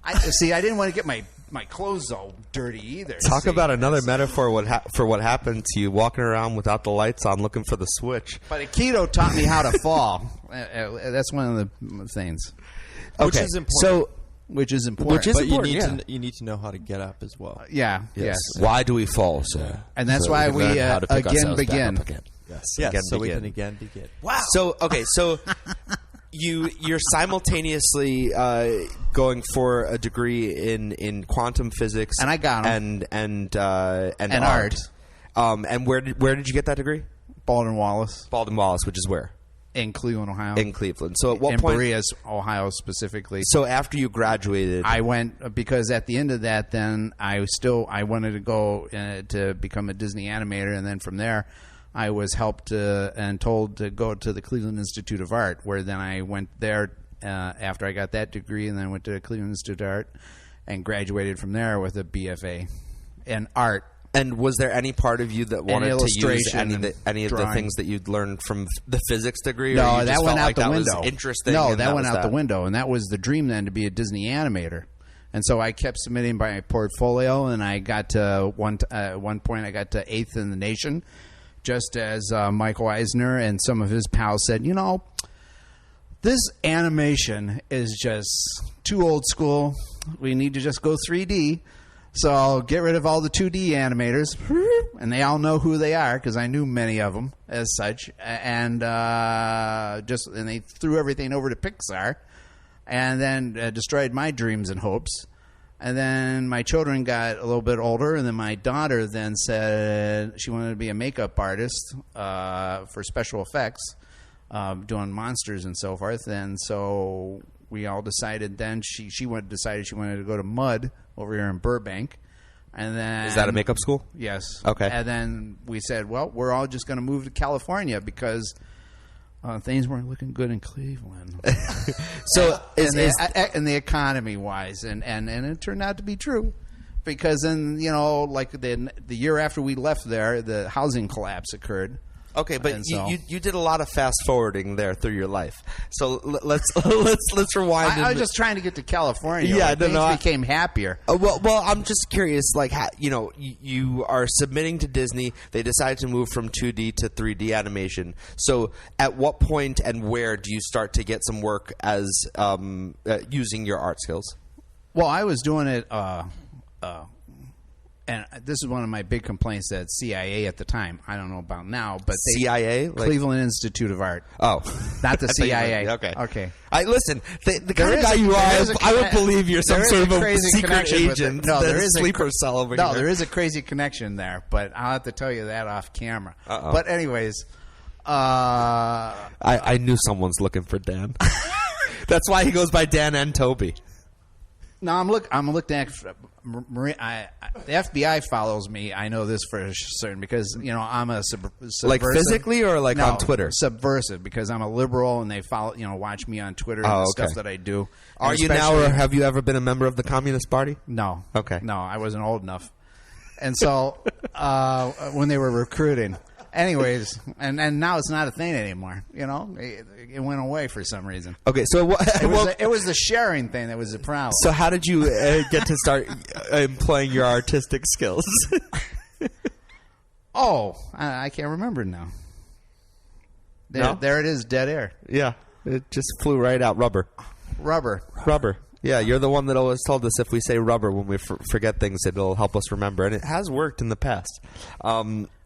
S3: I didn't want to get my clothes all dirty either.
S5: Talk about another metaphor for what happened to you walking around without the lights on looking for the switch.
S3: But Aikido taught me how to fall. That's one of the things.
S4: Which
S5: Okay,
S4: is important.
S5: so
S3: Which is important.
S5: Which is
S4: but
S5: important,
S4: you need to know how to get up as well.
S3: Yeah, yes.
S5: Why do we fall, sir?
S3: And that's
S5: So
S3: why
S5: can
S3: we
S5: learn how to pick
S3: again
S5: ourselves back
S3: begin.
S5: up again.
S4: Yes,
S5: Again
S4: so we
S5: begin.
S4: can again begin.
S5: Wow. So you're simultaneously going for a degree in quantum physics,
S3: And I got 'em.
S5: and
S3: art.
S5: And where did you get that degree?
S3: Baldwin Wallace
S5: Baldwin Wallace, which is where?
S3: in Cleveland, Ohio.
S5: In Cleveland. So at what
S3: in
S5: point?
S3: Berea, Ohio specifically.
S5: So after you graduated,
S3: I went because at the end of that, then I wanted to go to become a Disney animator, and then from there, I was helped and told to go to the Cleveland Institute of Art, where then I went there after I got that degree, and then went to the Cleveland Institute of Art and graduated from there with a BFA in art.
S5: And was there any part of you that wanted to use any of the
S3: drawing.
S5: things that you'd learned from the physics degree? Or
S3: No,
S5: you
S3: that
S5: just
S3: went
S5: felt
S3: out
S5: like
S3: the
S5: that
S3: window.
S5: Was interesting.
S3: No,
S5: and
S3: that went
S5: was
S3: out the window, and that was the dream then, to be a Disney animator. And so I kept submitting my portfolio, and I got to one point I got to 8th in the nation, just as Michael Eisner and some of his pals said, this animation is just too old school. We need to just go 3D. So I'll get rid of all the 2D animators, and they all know who they are because I knew many of them as such, and they threw everything over to Pixar, and then destroyed my dreams and hopes. And then my children got a little bit older, and then my daughter then said she wanted to be a makeup artist for special effects, doing monsters and so forth. And so we all decided then she decided she wanted to go to MUD over here in Burbank. And then,
S5: is that a makeup school?
S3: Yes.
S5: Okay.
S3: And then we said, well, we're all just going to move to California because things weren't looking good in Cleveland.
S5: So
S3: in the economy wise, and it turned out to be true, because then like the year after we left there, the housing collapse occurred.
S5: Okay, but
S3: so,
S5: you did a lot of fast forwarding there through your life. So let's rewind.
S3: I was just trying to get to California.
S5: Yeah,
S3: things became happier.
S5: Well, I'm just curious. Like, you are submitting to Disney. They decide to move from 2D to 3D animation. So, at what point and where do you start to get some work as using your art skills?
S3: Well, I was doing it. And this is one of my big complaints at CIA at the time. I don't know about now, but
S5: CIA,
S3: Cleveland Institute of Art.
S5: Oh,
S3: not the CIA.
S5: Okay. I listen. The kind of guy you are, I would believe you're some sort of a secret agent.
S3: No, there is
S5: a sleeper cell over here.
S3: No, there is a crazy connection there, but I'll have to tell you that off camera.
S5: Uh-oh.
S3: But anyways,
S5: I knew someone's looking for Dan. That's why he goes by Dan and Toby.
S3: No, I'm looking at the FBI follows me. I know this for certain because I'm a subversive.
S5: Like physically or like on Twitter?
S3: Subversive, because I'm a liberal and they follow watch me on Twitter and the stuff that I do.
S5: Are you now, or have you ever been a member of the Communist Party?
S3: No.
S5: Okay.
S3: No, I wasn't old enough. And so when they were recruiting. Anyways, and now it's not a thing anymore. It went away for some reason.
S5: Okay, so
S3: it was the sharing thing that was the problem.
S5: So how did you get to start employing your artistic skills?
S3: I can't remember now. There it is, dead air.
S5: Yeah, it just flew right out. Rubber. Yeah, you're the one that always told us if we say rubber when we forget things, it'll help us remember, and it has worked in the past.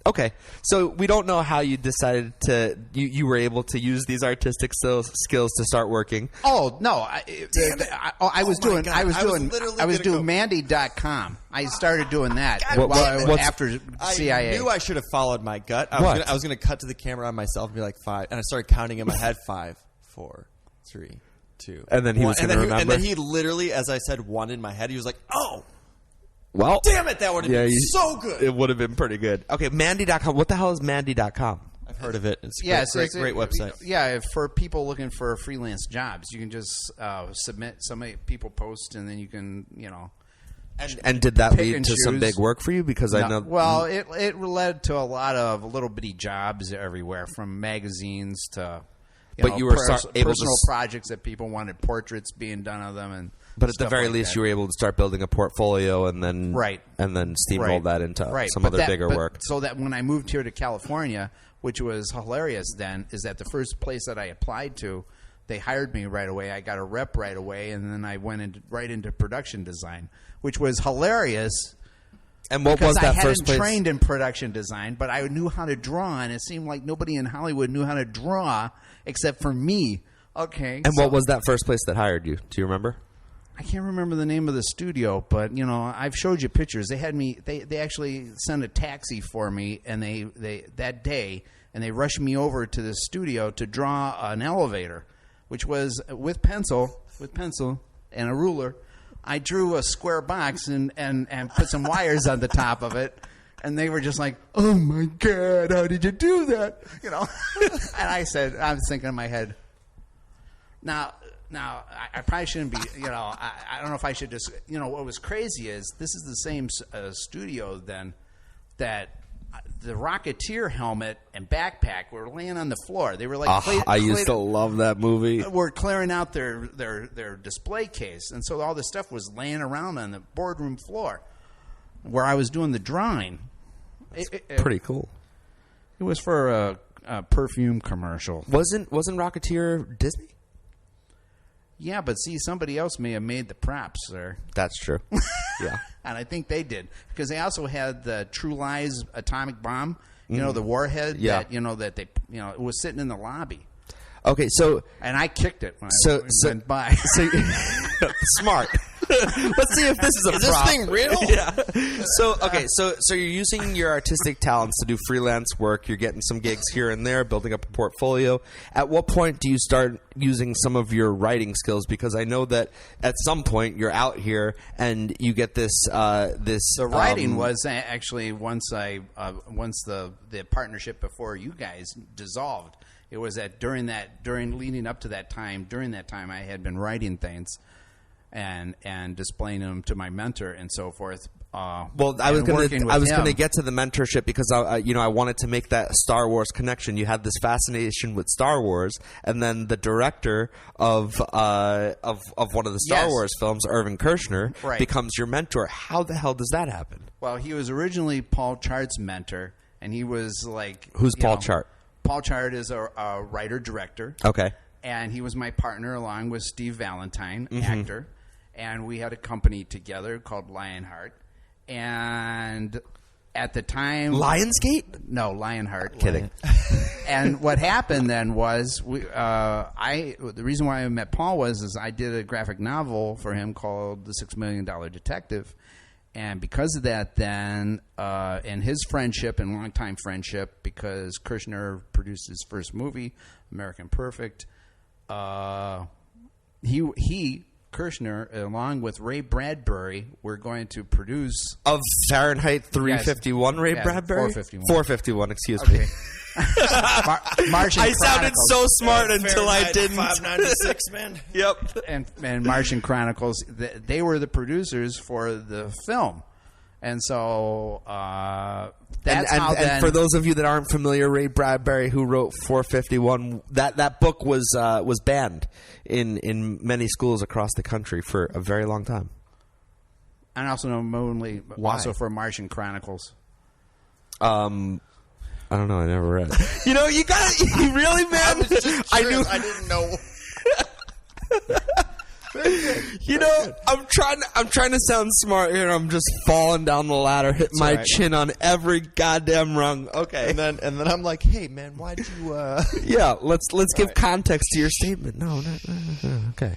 S5: Okay, so we don't know how you decided to. You were able to use these artistic skills to start working.
S3: Oh no! I was doing Mandy.com. I started doing that after CIA.
S4: I knew I should have followed my gut. I was going to cut to the camera on myself and be like 5, and I started counting in my head 5, 4, 3, 2.
S5: And then he was going to remember.
S4: And then he literally, as I said 1 in my head, he was like, "Oh."
S5: Well,
S4: damn it, that would have been so good.
S5: It would have been pretty good. Okay, Mandy.com. What the hell is Mandy.com?
S4: I've heard of it. It's a great website.
S3: Yeah, for people looking for freelance jobs, you can just submit. People post, and then you can,
S5: And did that lead to some big work for you? Because I know.
S3: Well, it led to a lot of little bitty jobs everywhere, from magazines to.
S5: You were able
S3: personal projects that people wanted portraits being done of them,
S5: but at the very least, you were able to start building a portfolio and then steamroll that into some other bigger work.
S3: So that when I moved here to California, which was hilarious then, is that the first place that I applied to, they hired me right away. I got a rep right away, and then I went right into production design, which was hilarious.
S5: And what was that first place?
S3: Because I hadn't trained in production design, but I knew how to draw, and it seemed like nobody in Hollywood knew how to draw except for me. Okay.
S5: And what was that first place that hired you? Do you remember?
S3: I can't remember the name of the studio, but I've showed you pictures. They had me. They actually sent a taxi for me, and they that day, and they rushed me over to the studio to draw an elevator, which was with pencil and a ruler. I drew a square box and put some wires on the top of it, and they were just like, "Oh my God, how did you do that?" And I said, I was thinking in my head, Now, I probably shouldn't be, I don't know if I should just, what was crazy is this is the same studio then that the Rocketeer helmet and backpack were laying on the floor. They were like,
S5: I used to love that movie.
S3: Were clearing out their display case, and so all this stuff was laying around on the boardroom floor where I was doing the drawing.
S5: Pretty cool.
S3: It was for a perfume commercial.
S5: Wasn't Rocketeer Disney?
S3: Yeah, but see, somebody else may have made the props, sir.
S5: That's true. Yeah.
S3: And I think they did, because they also had the True Lies atomic bomb, the warhead that they, it was sitting in the lobby.
S5: Okay, so...
S3: And I kicked it when I went by.
S5: So, smart. Let's see if this is a prop.
S4: This thing real?
S5: Yeah. So you're using your artistic talents to do freelance work. You're getting some gigs here and there, building up a portfolio. At what point do you start using some of your writing skills? Because I know that at some point you're out here and you get this.
S3: The writing was actually once the partnership before you guys dissolved. It was during leading up to that time. During that time, I had been writing things and displaying them to my mentor and so forth.
S5: I was going to get to the mentorship because I wanted to make that Star Wars connection. You had this fascination with Star Wars, and then the director of one of the Star Wars films, Irvin Kershner, becomes your mentor. How the hell does that happen?
S3: Well, he was originally Paul Chart's mentor, and he was like,
S5: who's Paul Chart?
S3: Paul Chart is a writer-director.
S5: Okay.
S3: And he was my partner along with Steve Valentine, actor. And we had a company together called Lionheart. And at the time...
S5: Lionsgate?
S3: No, Lionheart.
S5: Kidding.
S3: And what happened then was, the reason why I met Paul was I did a graphic novel for him called The $6 Million Detective. And because of that, then, and his friendship and longtime friendship, because Kershner produced his first movie, American Perfect, Kershner, along with Ray Bradbury, were going to produce...
S5: Of Fahrenheit 351, Ray Bradbury?
S3: 451.
S5: 451, excuse me.
S3: Martian
S5: I sounded
S3: Chronicles.
S5: so smart until I didn't.
S4: 596, man.
S5: Yep.
S3: And Martian Chronicles, they were the producers for the film. And so that's how then...
S5: And for those of you that aren't familiar, Ray Bradbury, who wrote 451, that book was banned in many schools across the country for a very long time.
S3: And I also know only also for Martian Chronicles.
S5: I don't know. I never read it. You really, man?
S4: I was just
S5: I
S4: curious.
S5: knew.
S4: I didn't know.
S5: I'm trying to sound smart here. I'm just falling down the ladder, hitting my chin on every goddamn rung. Okay,
S4: and then I'm like, hey, man, why'd you?
S5: Yeah, let's give context to your statement. No. Okay.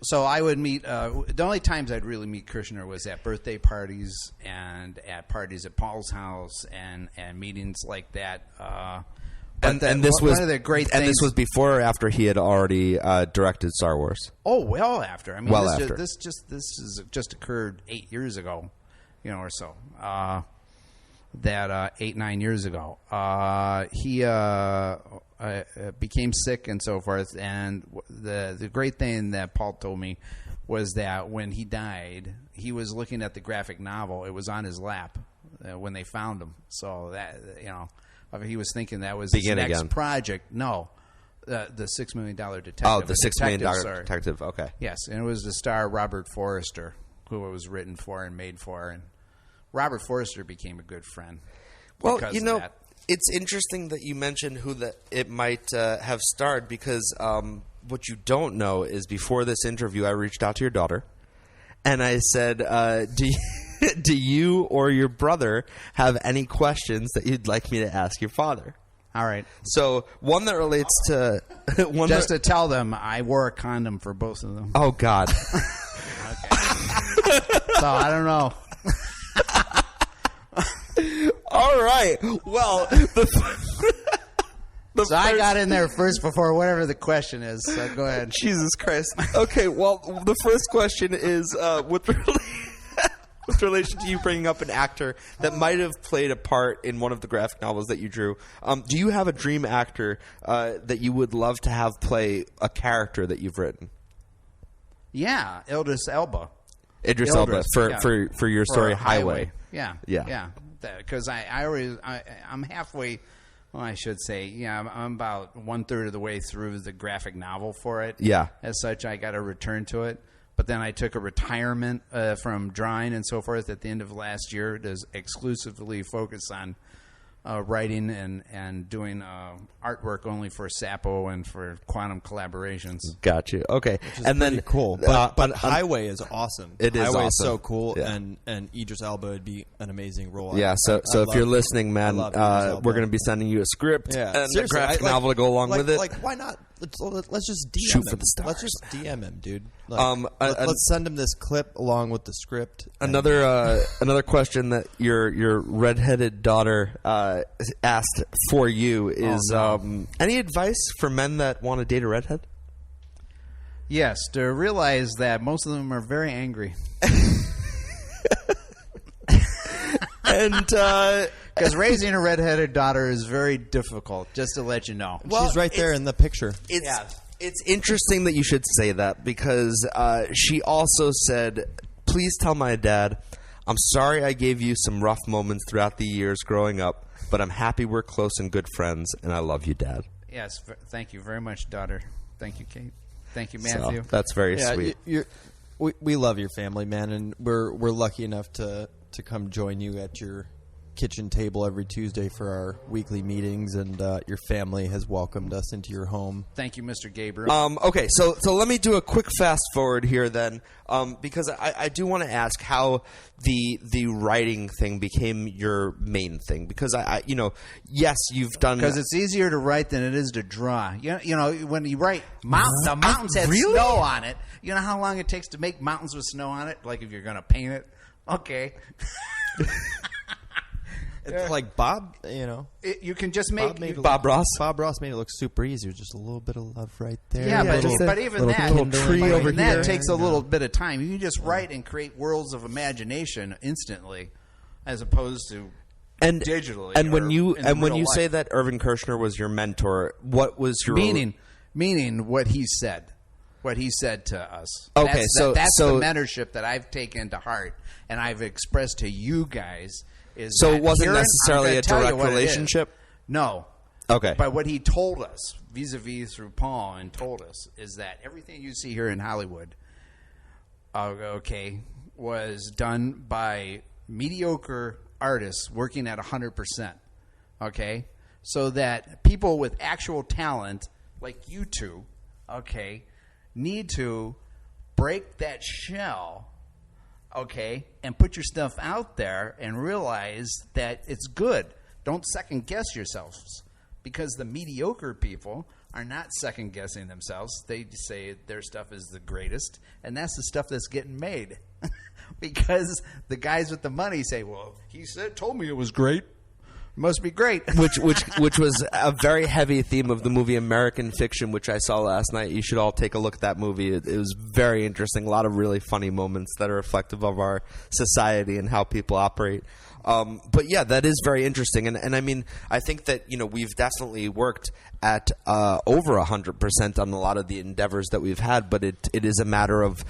S3: So I would meet. The only times I'd really meet Kershner was at birthday parties and at parties at Paul's house and meetings like that.
S5: And this was
S3: one of the great things.
S5: And this was before or after he had already directed Star Wars.
S3: Oh, well after. I mean,
S5: after.
S3: This has just occurred 8 years ago, or so. 8-9 years ago. He became sick and so forth. And the great thing that Paul told me was that when he died, he was looking at the graphic novel. It was on his lap when they found him. So that he was thinking that was his next project. No, the $6 Million Detective.
S5: Oh, the $6 Million Detective. Okay.
S3: Yes, and it was the star Robert Forrester, who it was written for and made for, and Robert Forrester became a good friend.
S5: Well, it's interesting that you mentioned who it might have starred, because what you don't know is before this interview, I reached out to your daughter, and I said, do you or your brother have any questions that you'd like me to ask your father?
S3: All right.
S5: So one that relates to...
S3: to tell them, I wore a condom for both of them.
S5: Oh, God.
S3: Okay. So I don't know.
S5: All right. Well,
S3: I got in there first before whatever the question is. So go ahead.
S5: Jesus Christ. Okay. Well, the first question is with relation to you bringing up an actor that might have played a part in one of the graphic novels that you drew. Do you have a dream actor that you would love to have play a character that you've written?
S3: Yeah, Idris Elba.
S5: For your story Highway.
S3: Yeah.
S5: Yeah.
S3: Because I'm halfway. Well, I should say, I'm about 1/3 of the way through the graphic novel for it.
S5: Yeah.
S3: As such, I got to return to it. But then I took a retirement from drawing and so forth at the end of last year to exclusively focus on writing and doing artwork only for Sapo and for Quantum Collaborations.
S5: Got you. Okay.
S4: And then cool. But Highway is awesome.
S5: It is
S4: Highway
S5: awesome.
S4: is so cool,
S5: Yeah.
S4: and Idris Elba would be an amazing role.
S5: Yeah, so
S4: I
S5: if
S4: love
S5: you're
S4: Idris-
S5: listening, man,
S4: I love Idris Elba.
S5: we're going to be sending you a script
S4: Yeah,
S5: and a
S4: seriously,
S5: graphic
S4: like-
S5: novel to go along
S4: like-
S5: with it.
S4: Like, why not? Let's just DM
S5: Shoot
S4: him.
S5: for the stars.
S4: Let's just DM him, dude. Like,
S5: an-
S4: let's send him this clip along with the script.
S5: Another question that your redheaded daughter asked for you is any advice for men that want to date a redhead?
S3: Yes, to realize that most of them are very angry.
S5: And
S3: Because raising a redheaded daughter is very difficult, just to let you know.
S4: She's right there in the picture.
S5: It's interesting that you should say that because she also said, please tell my dad, I'm sorry I gave you some rough moments throughout the years growing up, but I'm happy we're close and good friends, and I love you, Dad.
S3: Yes, thank you very much, daughter. Thank you, Kate. Thank you,
S5: So,
S3: Matthew.
S5: that's very sweet.
S4: We love your family, man, and we're lucky enough to come join you at your kitchen table every Tuesday for our weekly meetings, and your family has welcomed us into your home.
S3: Thank you, Mr. Gabriel.
S5: Okay, so let me do a quick fast forward here then, because I do want to ask how the writing thing became your main thing. Because yes, you've done
S3: Because it's easier to write than it is to draw. You know when you write the mountains had snow on it. You know how long it takes to make mountains with snow on it? Like if you're going to paint it. Okay.
S4: It's like Bob,
S3: You can just make
S5: Bob Ross.
S4: Bob Ross made it look super easy. It was just a little bit of love right there.
S3: Yeah,
S4: A little-
S3: but even
S4: little
S3: that,
S4: kindling
S5: tree
S4: right
S5: over
S3: that
S5: here.
S3: takes a little bit of time. You can just write and create worlds of imagination instantly, as opposed to
S5: and
S3: digitally.
S5: And when
S3: or
S5: you
S3: in
S5: and when
S3: real
S5: you
S3: life.
S5: say that Irvin Kershner was your mentor, what was your
S3: meaning what he said. What he said to us.
S5: Okay,
S3: that's
S5: so
S3: the mentorship that I've taken to heart and I've expressed to you guys. Is
S5: So
S3: that
S5: it wasn't
S3: here, I'm
S5: necessarily
S3: gonna
S5: a
S3: tell you
S5: direct
S3: what it is.
S5: relationship?
S3: No.
S5: Okay.
S3: But what he told us, vis-a-vis through Paul, and told us, is that everything you see here in Hollywood, was done by mediocre artists working at 100%. Okay? So that people with actual talent, like you two, need to break that shell, and put your stuff out there and realize that it's good. Don't second guess yourselves, because the mediocre people are not second guessing themselves. They say their stuff is the greatest, and that's the stuff that's getting made. Because the guys with the money say, "Well, he told me it was great. Must be great."
S5: which was a very heavy theme of the movie American Fiction, which I saw last night. You should all take a look at that movie. It was very interesting. A lot of really funny moments that are reflective of our society and how people operate. But yeah, that is very interesting. And I mean, I think that, we've definitely worked at over 100% on a lot of the endeavors that we've had, but it is a matter of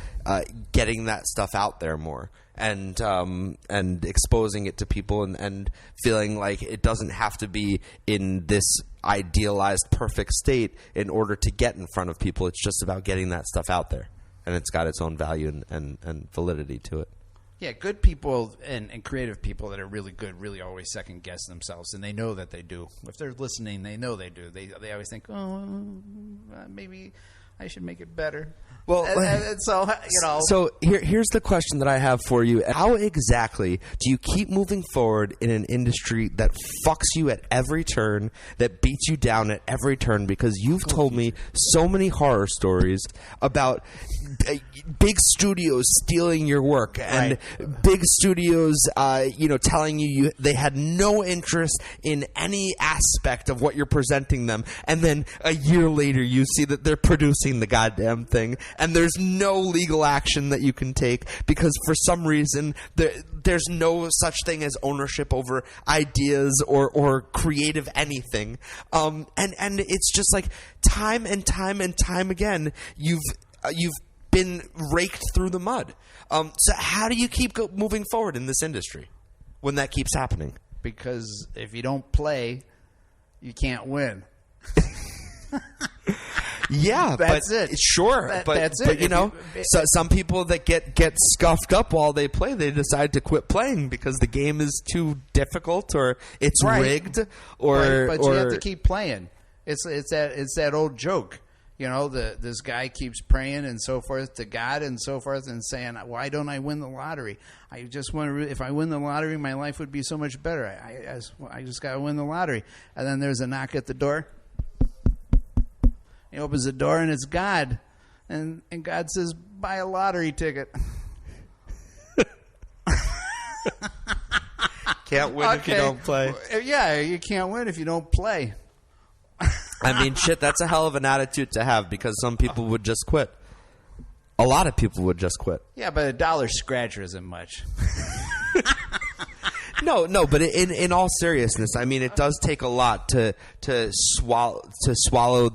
S5: getting that stuff out there more. And exposing it to people and feeling like it doesn't have to be in this idealized perfect state in order to get in front of people. It's just about getting that stuff out there, and it's got its own value and validity to it.
S3: Yeah, good people and creative people that are really good really always second guess themselves, and they know that they do. If they're listening, they know they do. They always think, maybe I should make it better.
S5: Well,
S3: and so
S5: So here's the question that I have for you: how exactly do you keep moving forward in an industry that fucks you at every turn, that beats you down at every turn? Because you've told me so many horror stories about big studios stealing your work and big studios, telling you they had no interest in any aspect of what you're presenting them, and then a year later you see that they're producing the goddamn thing, and there's no legal action that you can take because for some reason there's no such thing as ownership over ideas or creative anything, and it's just like time and time and time again you've been raked through the mud. So how do you keep moving forward in this industry? when that keeps happening?
S3: Because if you don't play, you can't win.
S5: Yeah,
S3: That's
S5: but
S3: it.
S5: Sure,
S3: That's it.
S5: But you know, so some people that get scuffed up while they play, they decide to quit playing because the game is too difficult or it's
S3: Right.
S5: rigged or.
S3: But you have to keep playing. It's that old joke. You know, this guy keeps praying and so forth to God and so forth and saying, "Why don't I win the lottery? I just want to. If I win the lottery, my life would be so much better. I just got to win the lottery." And then there's a knock at the door. He opens the door and it's God, and God says, "Buy a lottery ticket."
S5: Can't win if you don't play.
S3: Yeah, you can't win if you don't play.
S5: I mean, shit, that's a hell of an attitude to have because some people would just quit. A lot of people would just quit.
S3: Yeah, but $1 scratcher isn't much.
S5: No, but in all seriousness, I mean, it does take a lot to swallow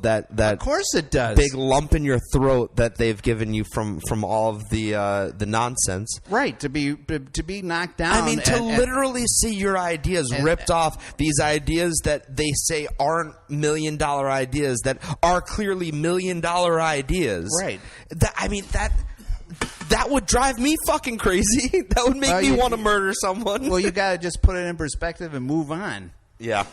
S5: that
S3: Of course it does.
S5: big lump in your throat that they've given you from all of the nonsense.
S3: Right, to be knocked down.
S5: I mean, to literally see your ideas ripped off, these ideas that they say aren't $1 million ideas that are clearly $1 million ideas.
S3: Right.
S5: That would drive me fucking crazy. That would make me want to murder someone.
S3: Well, you got to just put it in perspective and move on.
S5: Yeah.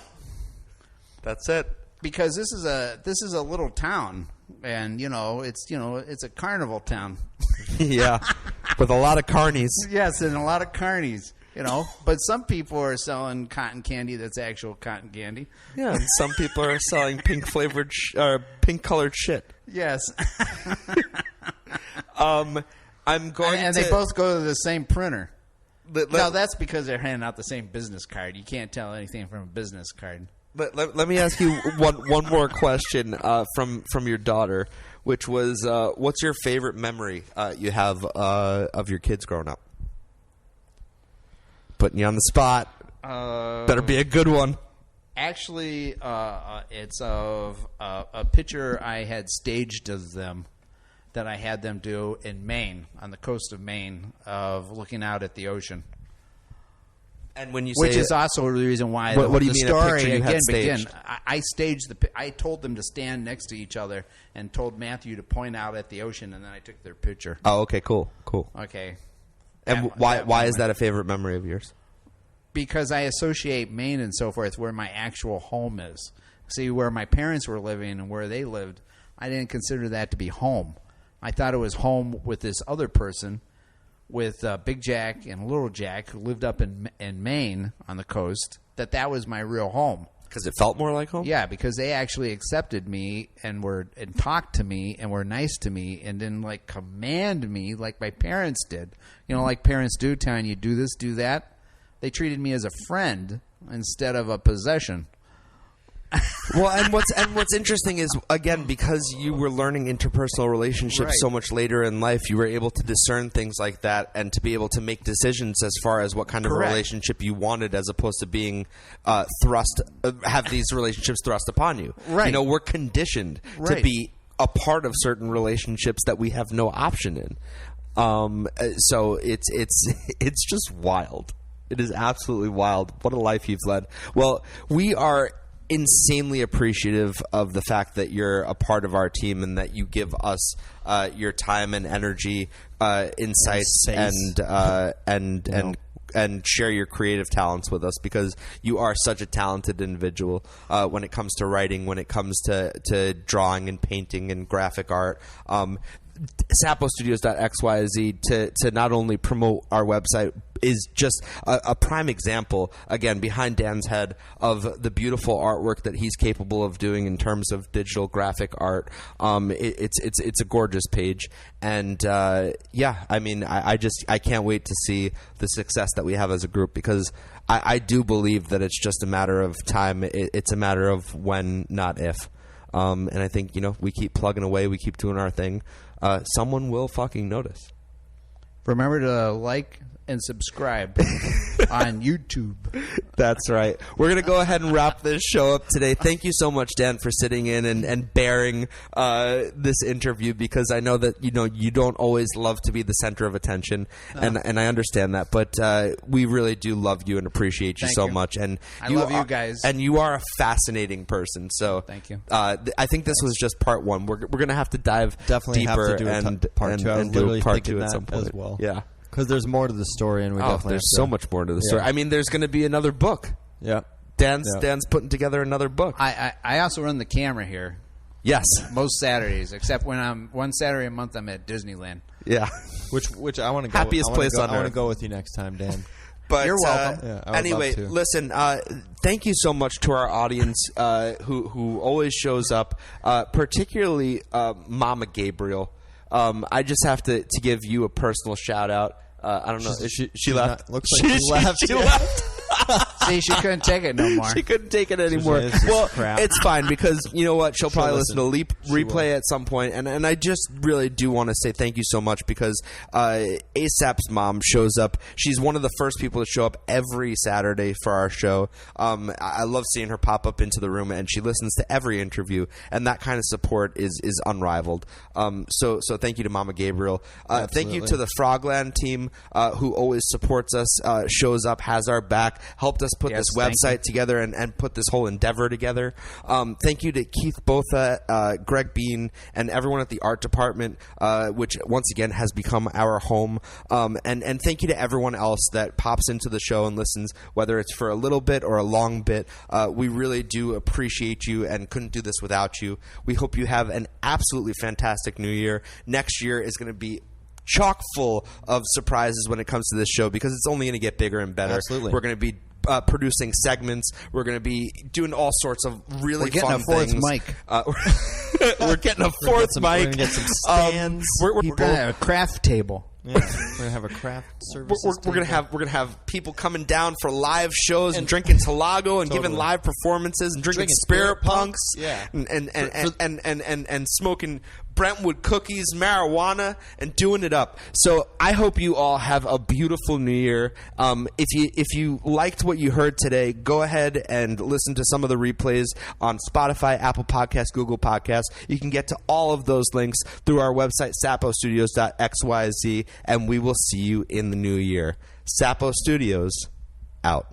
S5: That's it.
S3: Because this is a little town, and it's a carnival town.
S5: Yeah. With a lot of carnies.
S3: Yes, and a lot of carnies. But some people are selling cotton candy that's actual cotton candy.
S5: Yeah, and some people are selling pink colored shit.
S3: Yes.
S5: I'm going
S3: and
S5: to...
S3: they both go to the same printer.
S5: Let-
S3: No, that's because they're handing out the same business card. You can't tell anything from a business card.
S5: Let me ask you one more question from your daughter, which was, what's your favorite memory you have of your kids growing up? Putting you on the spot. Better be a good one.
S3: Actually, it's of a picture I had staged of them that I had them do in Maine, on the coast of Maine, of looking out at the ocean.
S5: And when you say
S3: which is also the reason why
S5: what do you
S3: the
S5: mean, a
S3: story
S5: picture you had
S3: again began.
S5: staged?
S3: I staged I told them to stand next to each other and told Matthew to point out at the ocean, and then I took their picture.
S5: Oh, okay, cool.
S3: Okay.
S5: And why is that a favorite memory of yours?
S3: Because I associate Maine and so forth where my actual home is. See, where my parents were living and where they lived, I didn't consider that to be home. I thought it was home with this other person, with Big Jack and Little Jack, who lived up in Maine on the coast, that was my real home.
S5: Because it felt more like home?
S3: Yeah, because they actually accepted me and talked to me and were nice to me and didn't command me like my parents did. Like parents do, telling you do this, do that. They treated me as a friend instead of a possession.
S5: Well, and what's interesting is, again, because you were learning interpersonal relationships
S3: Right.
S5: so much later in life, you were able to discern things like that and to be able to make decisions as far as what kind of a
S3: Correct.
S5: relationship you wanted, as opposed to being have these relationships thrust upon you.
S3: Right.
S5: We're conditioned to
S3: Right.
S5: be a part of certain relationships that we have no option in. So it's just wild. It is absolutely wild. What a life you've led. Well, we are insanely appreciative of the fact that you're a part of our team and that you give us your time and energy, insights, and share your creative talents with us, because you are such a talented individual when it comes to writing, when it comes to drawing and painting and graphic art. SapoStudios.xyz to not only promote our website is just a prime example, again, behind Dan's head, of the beautiful artwork that he's capable of doing in terms of digital graphic art. It's a gorgeous page, and yeah, I mean, I can't wait to see the success that we have as a group, because I do believe that it's just a matter of time. It's a matter of when, not if. And I think, we keep plugging away, we keep doing our thing. Someone will fucking notice.
S3: Remember to like and subscribe on YouTube.
S5: That's right. We're going to go ahead and wrap this show up today. Thank you so much, Dan, for sitting in and bearing this interview, because I know that you don't always love to be the center of attention, and I understand that. But we really do love you and appreciate you so much. And
S3: I love you guys.
S5: And you are a fascinating person. So
S3: thank you.
S5: I think this was just part one. We're going to have to dive
S4: Definitely
S5: deeper
S4: have to do
S5: part two.
S4: and
S5: do part
S4: thinking
S5: 2 at
S4: that
S5: some point
S4: as well.
S5: Yeah.
S4: Because there's more to the story, and we definitely
S5: there's so much more to the story.
S4: Yeah.
S5: I mean, there's going to be another book.
S4: Yeah.
S5: Dan's putting together another book.
S3: I also run the camera here
S5: Yes.
S3: most Saturdays, except when I'm one Saturday a month I'm at Disneyland.
S5: Yeah.
S4: Which I want to go.
S5: Happiest place on
S4: I want
S5: earth.
S4: to go with you next time, Dan.
S5: But
S3: You're welcome.
S4: Yeah, I would
S5: anyway,
S4: love to.
S5: listen. Thank you so much to our audience who always shows up, particularly Mama Gabriel. I just have to give you a personal shout out. I don't know. She left.
S4: Looks like she left.
S5: She left.
S3: See, she couldn't take it no more.
S5: She couldn't take it anymore.
S4: It's just
S5: Well,
S4: crap.
S5: it's fine, because you know what? She'll probably listen to
S4: She
S5: replay
S4: will.
S5: at some point, and I just really do want to say thank you so much, because ASAP's mom shows up. She's one of the first people to show up every Saturday for our show. I love seeing her pop up into the room, and she listens to every interview, and that kind of support is unrivaled. So thank you to Mama Gabriel. Thank you to the Frogland team who always supports us, shows up, has our back, helped us put
S3: Yes,
S5: this
S3: thank
S5: website together and put this whole endeavor together. Thank you to Keith Botha, Greg Bean, and everyone at the art department, which once again has become our home. And thank you to everyone else that pops into the show and listens, whether it's for a little bit or a long bit. We really do appreciate you and couldn't do this without you. We hope you have an absolutely fantastic new year. Next year is going to be chock full of surprises when it comes to this show, because it's only going to get bigger and better.
S4: Absolutely.
S5: We're going to be producing segments. We're going to be doing all sorts of really
S3: We're getting
S5: fun
S3: a fourth
S5: things.
S3: mic.
S5: We're getting a fourth
S4: We're
S5: mic.
S4: gonna get some stands.
S5: We're
S3: We're going to have a craft table.
S4: Yeah, we're gonna have a craft service.
S5: we're gonna have people coming down for live shows and drinking Talago and giving live performances and drinking Spirit Punks,
S4: yeah.
S5: and smoking Brentwood cookies, marijuana, and doing it up. So I hope you all have a beautiful New Year. If you liked what you heard today, go ahead and listen to some of the replays on Spotify, Apple Podcasts, Google Podcasts. You can get to all of those links through our website, sapostudios.xyz, and we will see you in the new year. Sapo Studios, out.